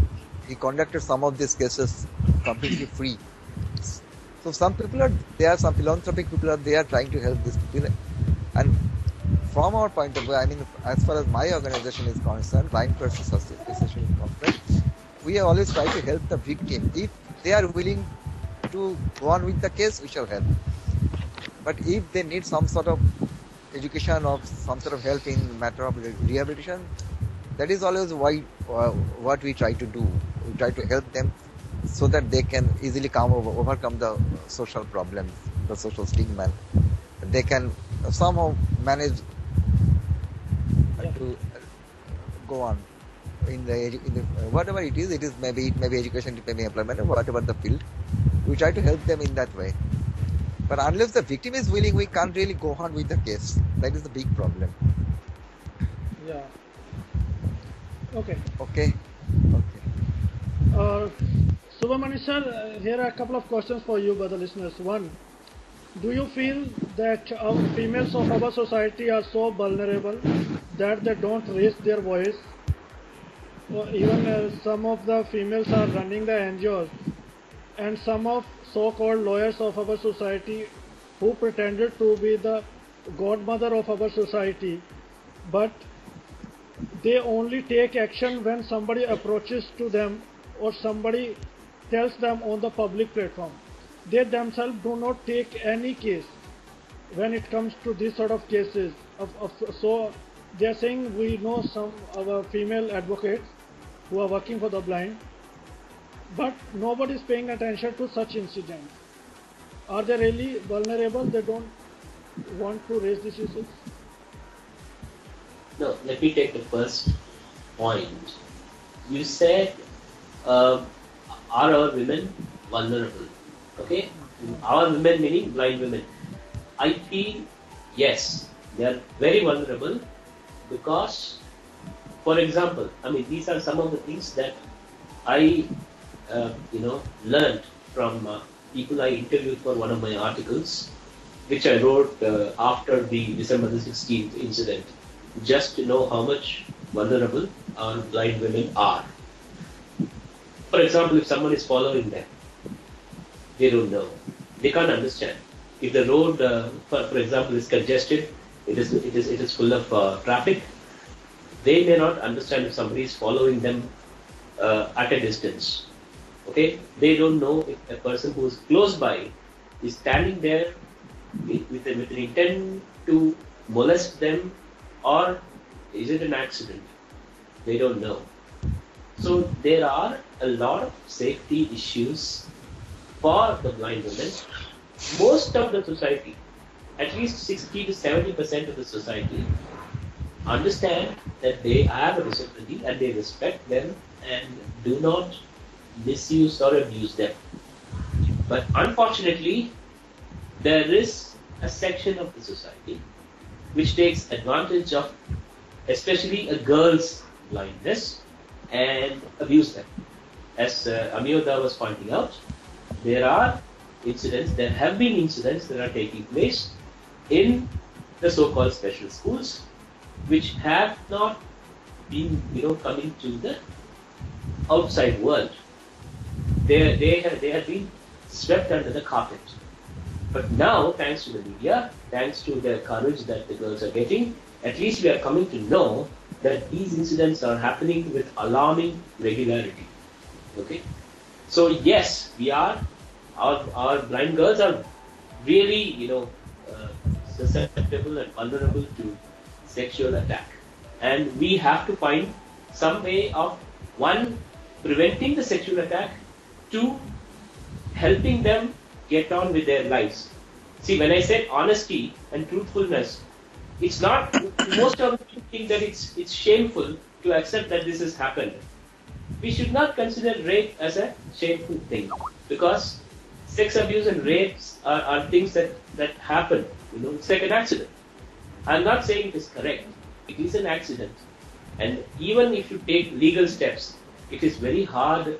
he conducted some of these cases completely free. So some philanthropic people they are trying to help these people. And from our point of view, I mean, as far as my organization is concerned, Blind Persons Association is concerned, we always try to help the victim. If they are willing to go on with the case, we shall help. But if they need some sort of education or some sort of help in matter of rehabilitation, that is always what we try to do. We try to help them so that they can easily overcome the social problems, the social stigma. They can somehow manage to go on in the whatever it is. It may be education, it may be employment, or whatever the field. We try to help them in that way. But unless the victim is willing, we can't really go on with the case. That is the big problem. Yeah. Okay. Subramani sir, here are a couple of questions for you by the listeners. One, do you feel that our females of our society are so vulnerable that they don't raise their voice? even some of the females are running the NGOs, and some of so-called lawyers of our society who pretended to be the godmother of our society, but they only take action when somebody approaches to them or somebody tells them on the public platform. They themselves do not take any case when it comes to this sort of cases. So they are saying we know some of our female advocates who are working for the blind, but nobody is paying attention to such incidents. Are they really vulnerable? They don't want to raise these issues? No, let me take the first point. You said, are our women vulnerable? Okay? Our women meaning blind women. I feel yes, they are very vulnerable because, for example, these are some of the things that I, learned from people I interviewed for one of my articles, which I wrote after the December the 16th incident, just to know how much vulnerable our blind women are. For example, if someone is following them, they don't know. They can't understand. If the road, for example, is congested, it is full of traffic, they may not understand if somebody is following them at a distance. Okay? They don't know if a person who is close by is standing there with an intent to molest them, or is it an accident? They don't know. So there are a lot of safety issues for the blind women. Most of the society, at least 60 to 70% of the society, understand that they have a disability and they respect them and do not misuse or abuse them. But unfortunately, there is a section of the society which takes advantage of especially a girl's blindness and abuse them. As Amyoda was pointing out, there have been incidents that are taking place in the so-called special schools, which have not been, coming to the outside world. They have been swept under the carpet. But now, thanks to the media, thanks to the courage that the girls are getting, at least we are coming to know that these incidents are happening with alarming regularity. Okay? So yes, our blind girls are really, susceptible and vulnerable to sexual attack. And we have to find some way of, one, preventing the sexual attack, two, helping them get on with their lives. See, when I said honesty and truthfulness, it's not, most of us think that it's shameful to accept that this has happened. We should not consider rape as a shameful thing, because sex abuse and rapes are things that happen. It's like an accident. I'm not saying it is correct. It is an accident. And even if you take legal steps, it is very hard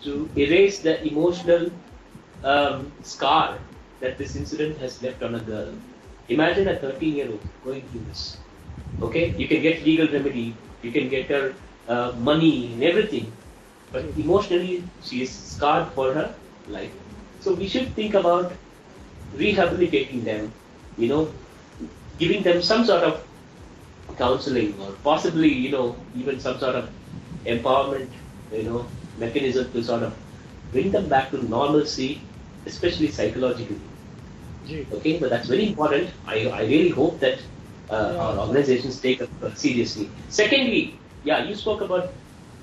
to erase the emotional scar that this incident has left on a girl. Imagine a 13-year-old going through this. Okay? You can get legal remedy, you can get her money and everything, but emotionally she is scarred for her life. So we should think about rehabilitating them, giving them some sort of counseling, or possibly, even some sort of empowerment, mechanism to sort of bring them back to normalcy, especially psychologically. Okay, but that's very important. I really hope that our organizations take it seriously. Secondly, you spoke about,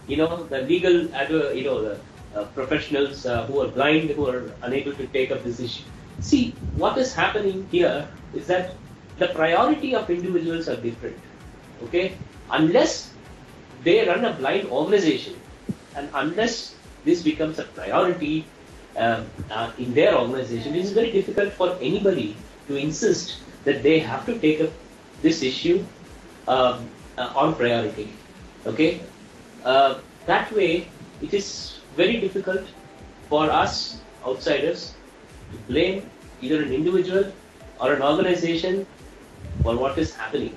the legal, the professionals who are blind, who are unable to take up this issue. See, what is happening here is that the priority of individuals are different. Okay, unless they run a blind organization, and unless this becomes a priority in their organization, it is very difficult for anybody to insist that they have to take up this issue on priority. Okay, that way it is very difficult for us outsiders to blame either an individual or an organization for what is happening.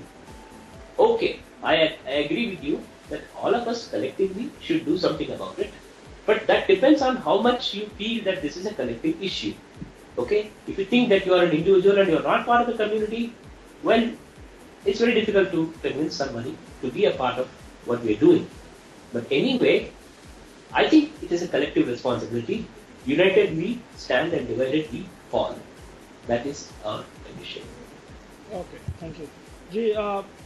Okay, I agree with you that all of us collectively should do something about it. But that depends on how much you feel that this is a collective issue. Okay? If you think that you are an individual and you are not part of the community, well, it's very difficult to convince somebody to be a part of what we are doing. But anyway, I think it is a collective responsibility. United we stand and divided we fall. That is our condition. Okay, thank you जी।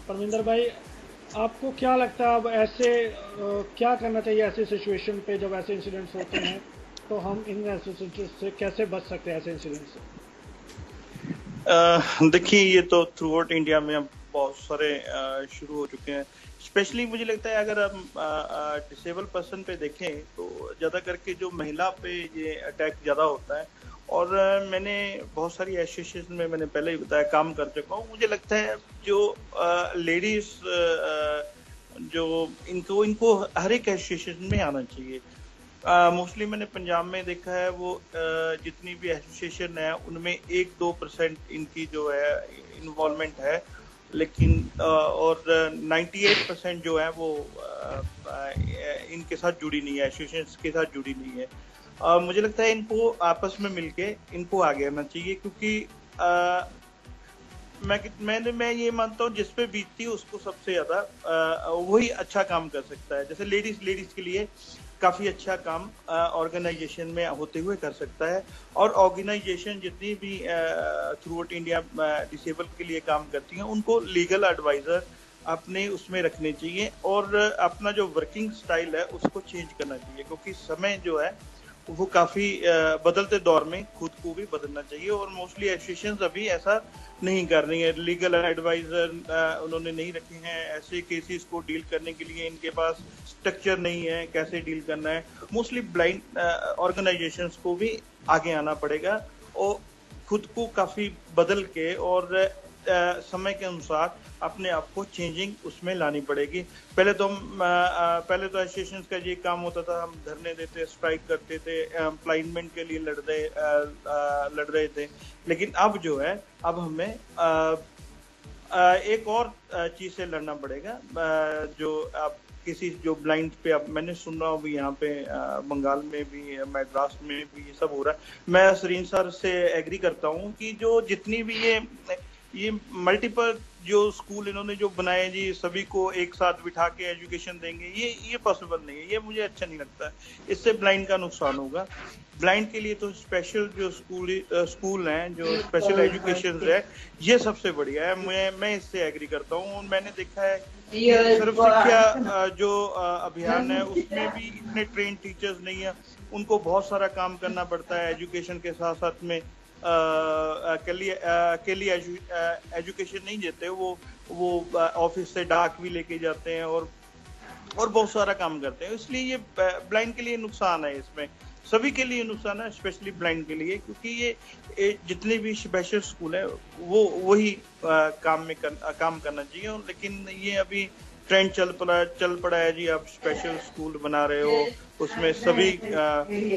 परमिंदर भाई, आपको क्या लगता है अब ऐसे क्या करना चाहिए ऐसे सिचुएशन पे जब ऐसे इंसिडेंट्स होते हैं, तो हम इन ऐसे सिचुएशन से कैसे बच सकते हैं ऐसे इंसिडेंट से? देखिए, ये तो थ्रू आउट इंडिया में अब बहुत सारे शुरू हो चुके हैं। स्पेशली मुझे लगता है अगर हम डिसेबल पर्सन पे देखें तो ज़्यादा करके जो महिला पे ये अटैक ज़्यादा होता है। और मैंने बहुत सारी एसोसिएशन में, मैंने पहले ही बताया, काम कर चुका हूँ। मुझे लगता है जो लेडीज जो इनको हर एक एसोसिएशन में आना चाहिए। मोस्टली मैंने पंजाब में देखा है, वो जितनी भी एसोसिएशन है उनमें 1-2% इनकी जो है इन्वॉल्वमेंट है, लेकिन और 98% जो है वो इनके साथ जुड़ी नहीं है, एसोसिएशन के साथ जुड़ी नहीं है। मुझे लगता है इनको आपस में मिलके इनको आगे आना चाहिए, क्योंकि मैं ये मानता हूँ जिस पे बीतती है उसको सबसे ज्यादा वही अच्छा काम कर सकता है। जैसे लेडीज के लिए काफी अच्छा काम ऑर्गेनाइजेशन में होते हुए कर सकता है। और ऑर्गेनाइजेशन जितनी भी थ्रू आउट इंडिया डिसेबल के लिए काम करती हैं, उनको लीगल एडवाइजर अपने उसमें रखने चाहिए और अपना जो वर्किंग स्टाइल है उसको चेंज करना चाहिए, क्योंकि समय जो है वो काफी बदलते दौर में खुद को भी बदलना चाहिए। और मोस्टली एसोसिएशंस अभी ऐसा नहीं कर रही है, लीगल एडवाइजर उन्होंने नहीं रखे हैं। ऐसे केसेस को डील करने के लिए इनके पास स्ट्रक्चर नहीं है, कैसे डील करना है। मोस्टली ब्लाइंड ऑर्गेनाइजेशंस को भी आगे आना पड़ेगा और खुद को काफी बदल के और समय के अनुसार अपने आप को चेंजिंग उसमें लानी पड़ेगी। पहले तो एसोसिएशंस का ये काम होता था, हम धरने देते, स्ट्राइक करते थे, एम्प्लॉयमेंट के लिए लड़ रहे थे। लेकिन अब जो है, अब हमें एक और चीज से लड़ना पड़ेगा। जो आप किसी जो ब्लाइंड पे, अब मैंने सुन रहा हूँ भी यहाँ पे बंगाल में भी, मद्रास में भी ये सब हो रहा है। मैं सरीन सर से एग्री करता हूँ कि जो जितनी भी ये मल्टीपल जो स्कूल इन्होंने जो बनाए जी, सभी को एक साथ बिठा के एजुकेशन देंगे, ये पॉसिबल नहीं है। ये मुझे अच्छा नहीं लगता। इससे ब्लाइंड का नुकसान होगा। ब्लाइंड के लिए तो स्पेशल जो स्कूल हैं, जो स्पेशल एजुकेशन है, ये सबसे बढ़िया है। मैं इससे एग्री करता हूँ। मैंने देखा है सर्व शिक्षा जो अभियान है उसमें भी इतने ट्रेन टीचर्स नहीं है, उनको बहुत सारा काम करना पड़ता है एजुकेशन के साथ साथ में। अकेली एजुकेशन नहीं देते, वो ऑफिस से डाक भी लेके जाते हैं और बहुत सारा काम करते हैं। इसलिए ये ब्लाइंड के लिए नुकसान है, इसमें सभी के लिए नुकसान है, स्पेशली ब्लाइंड के लिए, क्योंकि ये जितने भी स्पेशल स्कूल है वो वही काम करना चाहिए। लेकिन ये अभी ट्रेंड चल पड़ा है जी, आप स्पेशल स्कूल बना रहे हो, उसमें सभी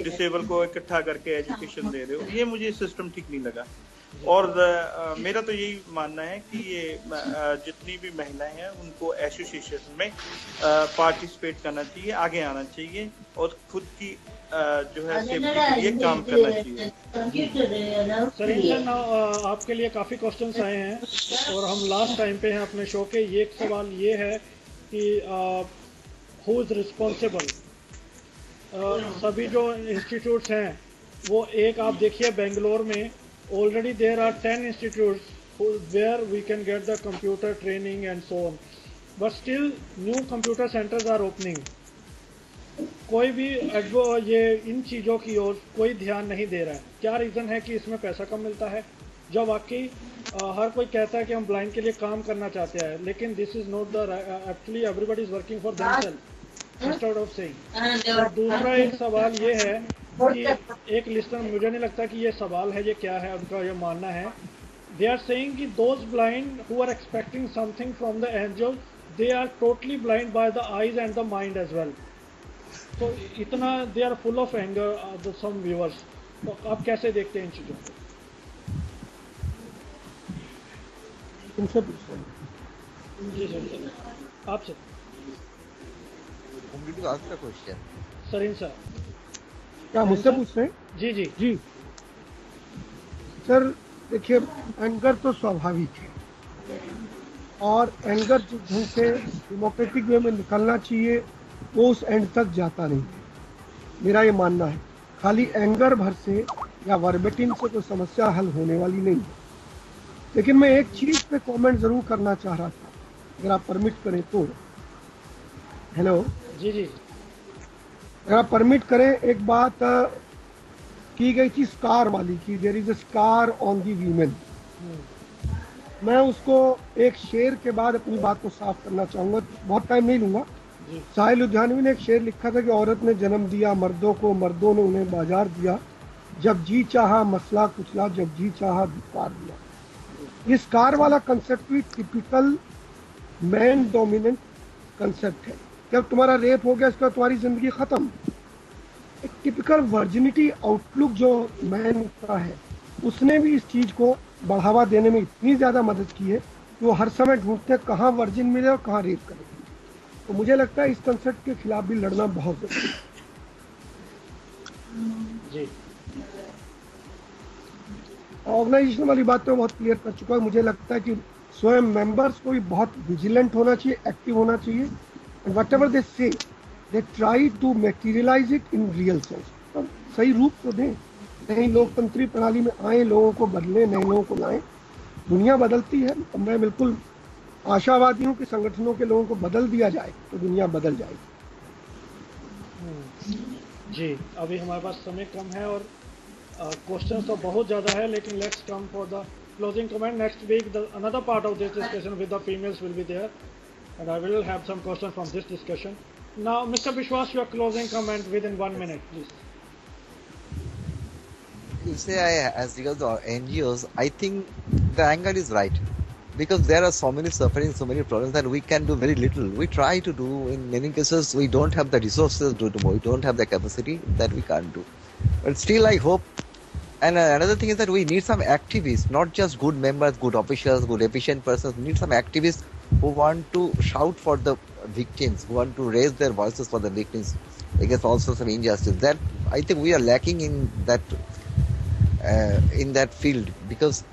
डिसेबल को इकट्ठा करके एजुकेशन दे रहे हो। ये मुझे सिस्टम ठीक नहीं लगा। और मेरा तो यही मानना है कि ये जितनी भी महिलाएं हैं उनको एसोसिएशन में पार्टिसिपेट करना चाहिए, आगे आना चाहिए और खुद की जो है सेफ्टी के लिए काम करना चाहिए। सर, आपके लिए काफ़ी क्वेश्चंस आए हैं और हम लास्ट टाइम पे हैं अपने शो के। ये एक सवाल ये है कि हु इज़ रिस्पॉन्सिबल। सभी जो इंस्टीट्यूट्स हैं वो, एक आप देखिए बेंगलोर में already there are 10 institutes where we can get the computer training and so on, but still new computer centres are opening. कोई भी ये इन चीज़ों की ओर कोई ध्यान नहीं दे रहा है। क्या रीज़न है कि इसमें पैसा कम मिलता है? जब वाकई हर कोई कहता है कि हम ब्लाइंड के लिए काम करना चाहते हैं, लेकिन this is not the actually everybody is working for themselves instead of saying. और दूसरा एक सवाल ये है कि एक लिस्टर, मुझे नहीं लगता कि ये सवाल है, ये क्या है, उनका ये मानना है, दे आर सेइंग कि those blind who are expecting something from the angel, they are totally blind by the eyes and the mind as well. तो इतना they are full of anger some viewers. तो आप कैसे देखते हैं इन चीज़ों को? इनसे जी सर। आपसे Whom did you ask the question? Sareen sir. क्या मुझसे पूछ रहे हैं? जी जी जी सर, देखिए एंगर तो स्वाभाविक है और एंगर जिस ढंग से डेमोक्रेटिक वे में निकलना चाहिए वो उस एंड तक जाता नहीं है, मेरा ये मानना है। खाली एंगर भर से या वर्बेटिम से कोई समस्या हल होने वाली नहीं है। लेकिन मैं एक चीज पे कमेंट जरूर करना चाह रहा था, अगर आप परमिट करें तो। हेलो जी जी अगर आप परमिट करें, एक बात की गई थी स्कार वाली की, there is a scar on the women. मैं उसको एक शेर के बाद अपनी बात को साफ करना चाहूंगा, बहुत टाइम नहीं लूंगा। साहिल लुधियानवी ने एक शेर लिखा था कि औरत ने जन्म दिया मर्दों को, मर्दों ने उन्हें बाजार दिया, जब जी चाहा मसला कुचला, जब जी चाहा धिक्कार दिया। ये स्कार वाला कंसेप्ट भी टिपिकल मैन डोमिनेंट कंसेप्ट है। जब तुम्हारा रेप हो गया इसका तुम्हारी जिंदगी खत्म। एक टिपिकल वर्जिनिटी आउटलुक जो मैन का है, उसने भी इस चीज को बढ़ावा देने में इतनी ज्यादा मदद की है कि वो हर समय ढूंढते हैं कहाँ वर्जिन मिले और कहाँ रेप करें। तो मुझे लगता है इस कंसेप्ट के खिलाफ भी लड़ना बहुत जरूरी है। जी ऑर्गेनाइजेशन वाली बात तो बहुत क्लियर कर चुका है। मुझे लगता है कि स्वयं मेंबर्स को भी बहुत विजिलेंट होना चाहिए, एक्टिव होना चाहिए। And what ever they say they try to materialise it in real sense. तो सही रूप तो दें, नई लोकतंत्री प्रणाली में आए, लोगों को बदले, नए लोगों को लाएं। दुनिया बदलती है, तो मैं बिल्कुल आशावादी हूँ कि संगठनों के लोगों को बदल दिया जाए तो दुनिया बदल जाएगी। जी अभी हमारे पास समय कम है और क्वेश्चन तो बहुत ज़्यादा है, लेकिन let's come for the closing comment. Next week another part of this discussion with the females will be there and I will have some questions from this discussion. Now Mr. Bishwas, your closing comment within 1 minute please. You say as regards the NGOs, I think the anger is right. Because there are so many suffering, so many problems, and we can do very little. We try to do, in many cases, we don't have the resources to do more. We don't have the capacity that we can't do. But still, I hope. And another thing is that we need some activists, not just good members, good officials, good efficient persons. We need some activists who want to shout for the victims, who want to raise their voices for the victims against all sorts of injustice. That I think we are lacking in that field, because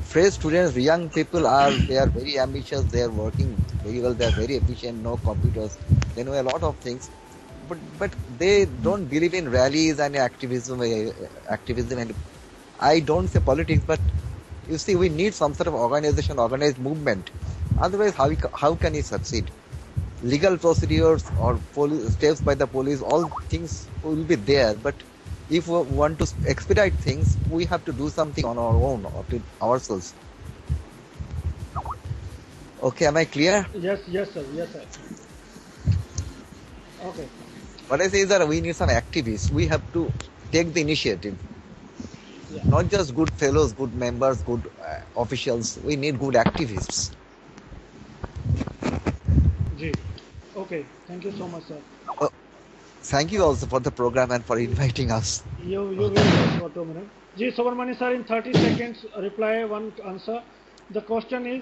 fresh students, young people they are very ambitious, they are working very well, they are very efficient, no computers, they know a lot of things, but they don't believe in rallies and activism, and I don't say politics, but you see, we need some sort of organization, organized movement. Otherwise, how can it succeed? Legal procedures or steps by the police, all things will be there, but if we want to expedite things, we have to do something on our own, or to ourselves. Okay, am I clear? Yes sir. Okay. What I say is that we need some activists. We have to take the initiative. Yeah. Not just good fellows, good members, good officials. We need good activists. Ji. Okay. Thank you so much, sir. Thank you also for the program and for inviting us. You will wait for 2 minutes. Ji Subramani sir, in 30 seconds reply one answer. The question is,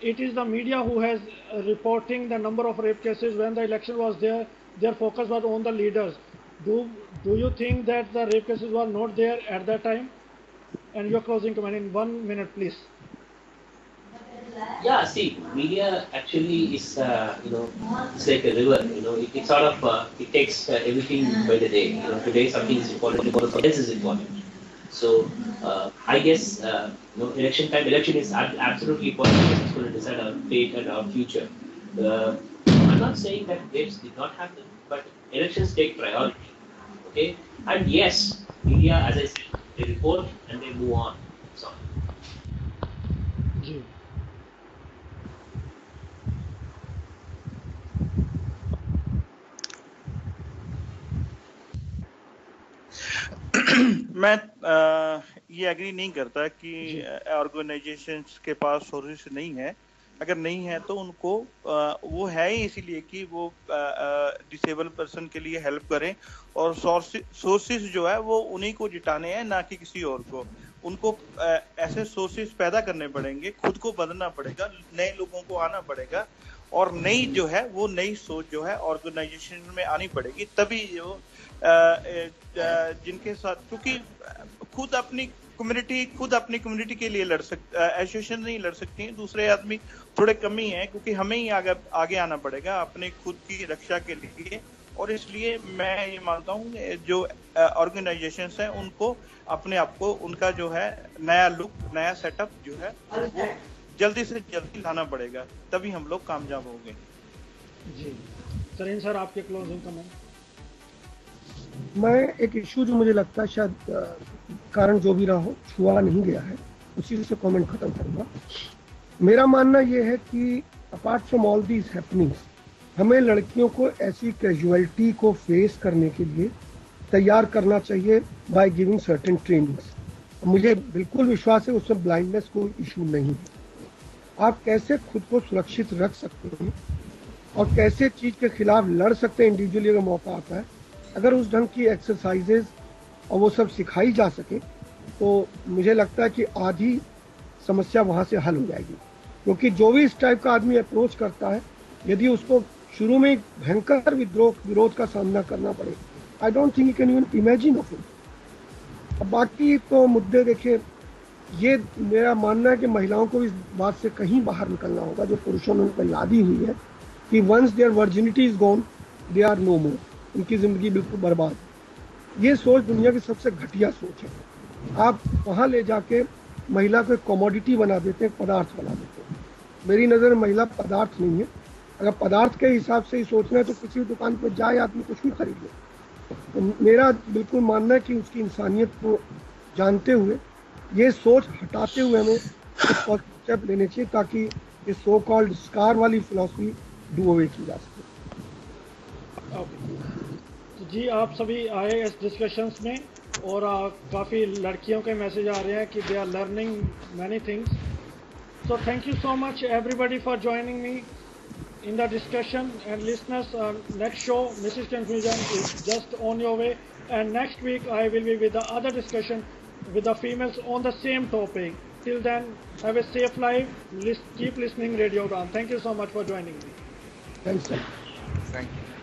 it is the media who has reporting the number of rape cases. When the election was there, their focus was on the leaders. Do you think that the rape cases were not there at that time? And your closing comment in 1 minute, please. Yeah, see, media actually is, it's like a river, it sort of, it takes everything by the day. Today something is important, something else is important. So, I guess, election is absolutely important. It's going to decide our fate and our future. I'm not saying that rapes did not happen, but elections take priority, okay? And yes, media, as I said, they report and they move on. So. Ji. मैं ये agree नहीं करता कि organisations के पास sources नहीं है। अगर नहीं है तो उनको वो है ही इसीलिए कि वो डिसेबल पर्सन के लिए हेल्प करें, और सोर्सेस जो है वो उन्हीं को जुटाने हैं, ना कि किसी और को। उनको ऐसे सोर्सेस पैदा करने पड़ेंगे, खुद को बदलना पड़ेगा, नए लोगों को आना पड़ेगा, और नई जो है वो नई सोच जो है ऑर्गेनाइजेशन में आनी पड़ेगी, तभी जो जिनके साथ, क्योंकि खुद अपनी कम्युनिटी के लिए लड़ सकते, एसोसिएशन नहीं लड़ सकती हैं, दूसरे आदमी थोड़े कमी है, क्योंकि हमें ही आगे आना पड़ेगा अपने खुद की रक्षा के लिए। और इसलिए मैं ये मानता हूँ जो ऑर्गेनाइजेशंस हैं उनको अपने आप को, उनका जो है नया लुक, नया सेटअप जो है वो जल्दी से जल्दी लाना पड़ेगा, तभी हम लोग कामयाब होंगे। जी तरीन सर, आपके क्लोजिंग कमेंट। मैं एक इशू जो मुझे लगता है शायद कारण जो भी रहा हो छुआ नहीं गया है, उसी से कमेंट खत्म करूंगा। मेरा मानना यह है कि apart from all these happenings, हमें लड़कियों को ऐसी कैजुअलिटी को फेस करने के लिए तैयार करना चाहिए बाय गिविंग सर्टेन ट्रेनिंग्स। मुझे बिल्कुल विश्वास है उसमें ब्लाइंडनेस कोई इशू नहीं है। आप कैसे खुद को सुरक्षित रख सकते हैं और कैसे चीज के खिलाफ लड़ सकते हैं इंडिविजुअली अगर मौका आता है, अगर उस ढंग की एक्सरसाइजेज और वो सब सिखाई जा सके तो मुझे लगता है कि आधी समस्या वहां से हल हो जाएगी। क्योंकि जो भी इस टाइप का आदमी अप्रोच करता है, यदि उसको शुरू में भयंकर विरोध का सामना करना पड़े, I don't think you can even imagine of it. अब बाकी तो मुद्दे देखिए, ये मेरा मानना है कि महिलाओं को इस बात से कहीं बाहर निकलना होगा जो पुरुषों ने लादी हुई है कि once their virginity is gone they are no more, उनकी जिंदगी बिल्कुल बर्बाद। ये सोच दुनिया की सबसे घटिया सोच है। आप वहाँ ले जाके महिला को एक कमोडिटी बना देते हैं, पदार्थ बना देते हैं। मेरी नज़र में महिला पदार्थ नहीं है। अगर पदार्थ के हिसाब से ही सोचना है तो किसी भी दुकान पर जाए आदमी कुछ भी खरीद ले। तो मेरा बिल्कुल मानना है कि उसकी इंसानियत को जानते हुए, ये सोच हटाते हुए हमें स्टेप लेने चाहिए ताकि ये सो कॉल्ड स्कार वाली फिलॉसफी डू अवे की जा सके। तो जी आप सभी आए इस डिस्कशंस में और काफ़ी लड़कियों के मैसेज आ रहे हैं कि they are learning many things. So thank you so much everybody for joining me in the discussion, and listeners, next show Mrs. Confusion is just on your way, and next week I will be with the other discussion with the females on the same topic. Till then, have a safe life. Keep listening Radiogram. Thank you so much for joining me. Thanks sir. Thank you.